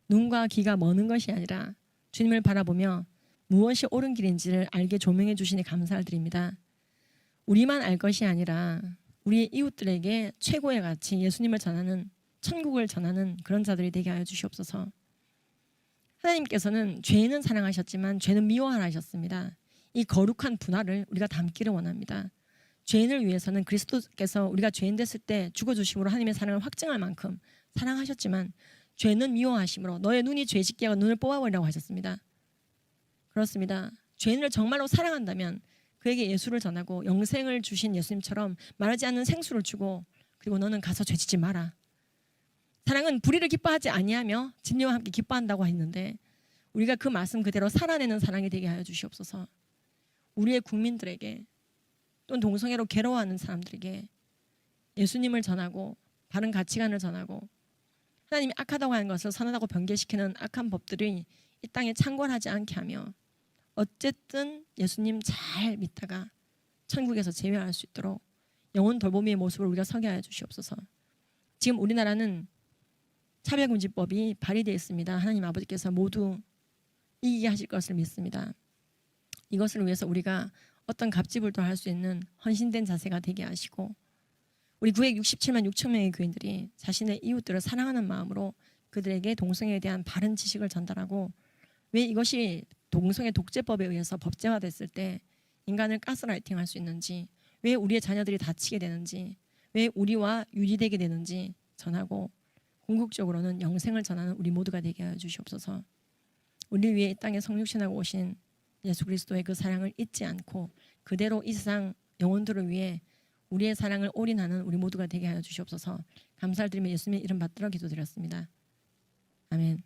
S1: 눈과 귀가 머는 것이 아니라 주님을 바라보며 무엇이 옳은 길인지를 알게 조명해 주시니 감사를 드립니다. 우리만 알 것이 아니라 우리의 이웃들에게 최고의 가치, 예수님을 전하는, 천국을 전하는 그런 자들이 되게 하여 주시옵소서. 하나님께서는 죄인은 사랑하셨지만 죄는 미워하라 하셨습니다. 이 거룩한 분화를 우리가 담기를 원합니다. 죄인을 위해서는 그리스도께서 우리가 죄인 됐을 때 죽어주심으로 하나님의 사랑을 확증할 만큼 사랑하셨지만 죄는 미워하심으로 너의 눈이 죄짓게 하고 눈을 뽑아버리라고 하셨습니다. 그렇습니다. 죄인을 정말로 사랑한다면 그에게 예수를 전하고 영생을 주신 예수님처럼 마르지 않는 생수를 주고, 그리고 너는 가서 죄짓지 마라. 사랑은 불의를 기뻐하지 아니하며 진리와 함께 기뻐한다고 했는데 우리가 그 말씀 그대로 살아내는 사랑이 되게 하여 주시옵소서. 우리의 국민들에게, 또는 동성애로 괴로워하는 사람들에게 예수님을 전하고 바른 가치관을 전하고 하나님이 악하다고 하는 것을 선하다고 변개시키는 악한 법들이 이 땅에 창궐하지 않게 하며 어쨌든 예수님 잘 믿다가 천국에서 재회할 수 있도록 영혼 돌보미의 모습을 우리가 서게 하여 주시옵소서. 지금 우리나라는 차별금지법이 발의되어 있습니다. 하나님 아버지께서 모두 이기게 하실 것을 믿습니다. 이것을 위해서 우리가 어떤 갑질불도할 수 있는 헌신된 자세가 되게 하시고, 우리 967만 6천 명의 교인들이 자신의 이웃들을 사랑하는 마음으로 그들에게 동성애에 대한 바른 지식을 전달하고, 왜 이것이 동성애 독재법에 의해서 법제화됐을 때 인간을 가스라이팅할 수 있는지, 왜 우리의 자녀들이 다치게 되는지, 왜 우리와 유리되게 되는지 전하고, 궁극적으로는 영생을 전하는 우리 모두가 되게 하여 주시옵소서. 우리 위해 이 땅에 성육신하고 오신 예수 그리스도의 그 사랑을 잊지 않고 그대로 이 세상 영혼들을 위해 우리의 사랑을 올인하는 우리 모두가 되게 하여 주시옵소서. 감사를 드리며 예수님의 이름 받들어 기도드렸습니다. 아멘.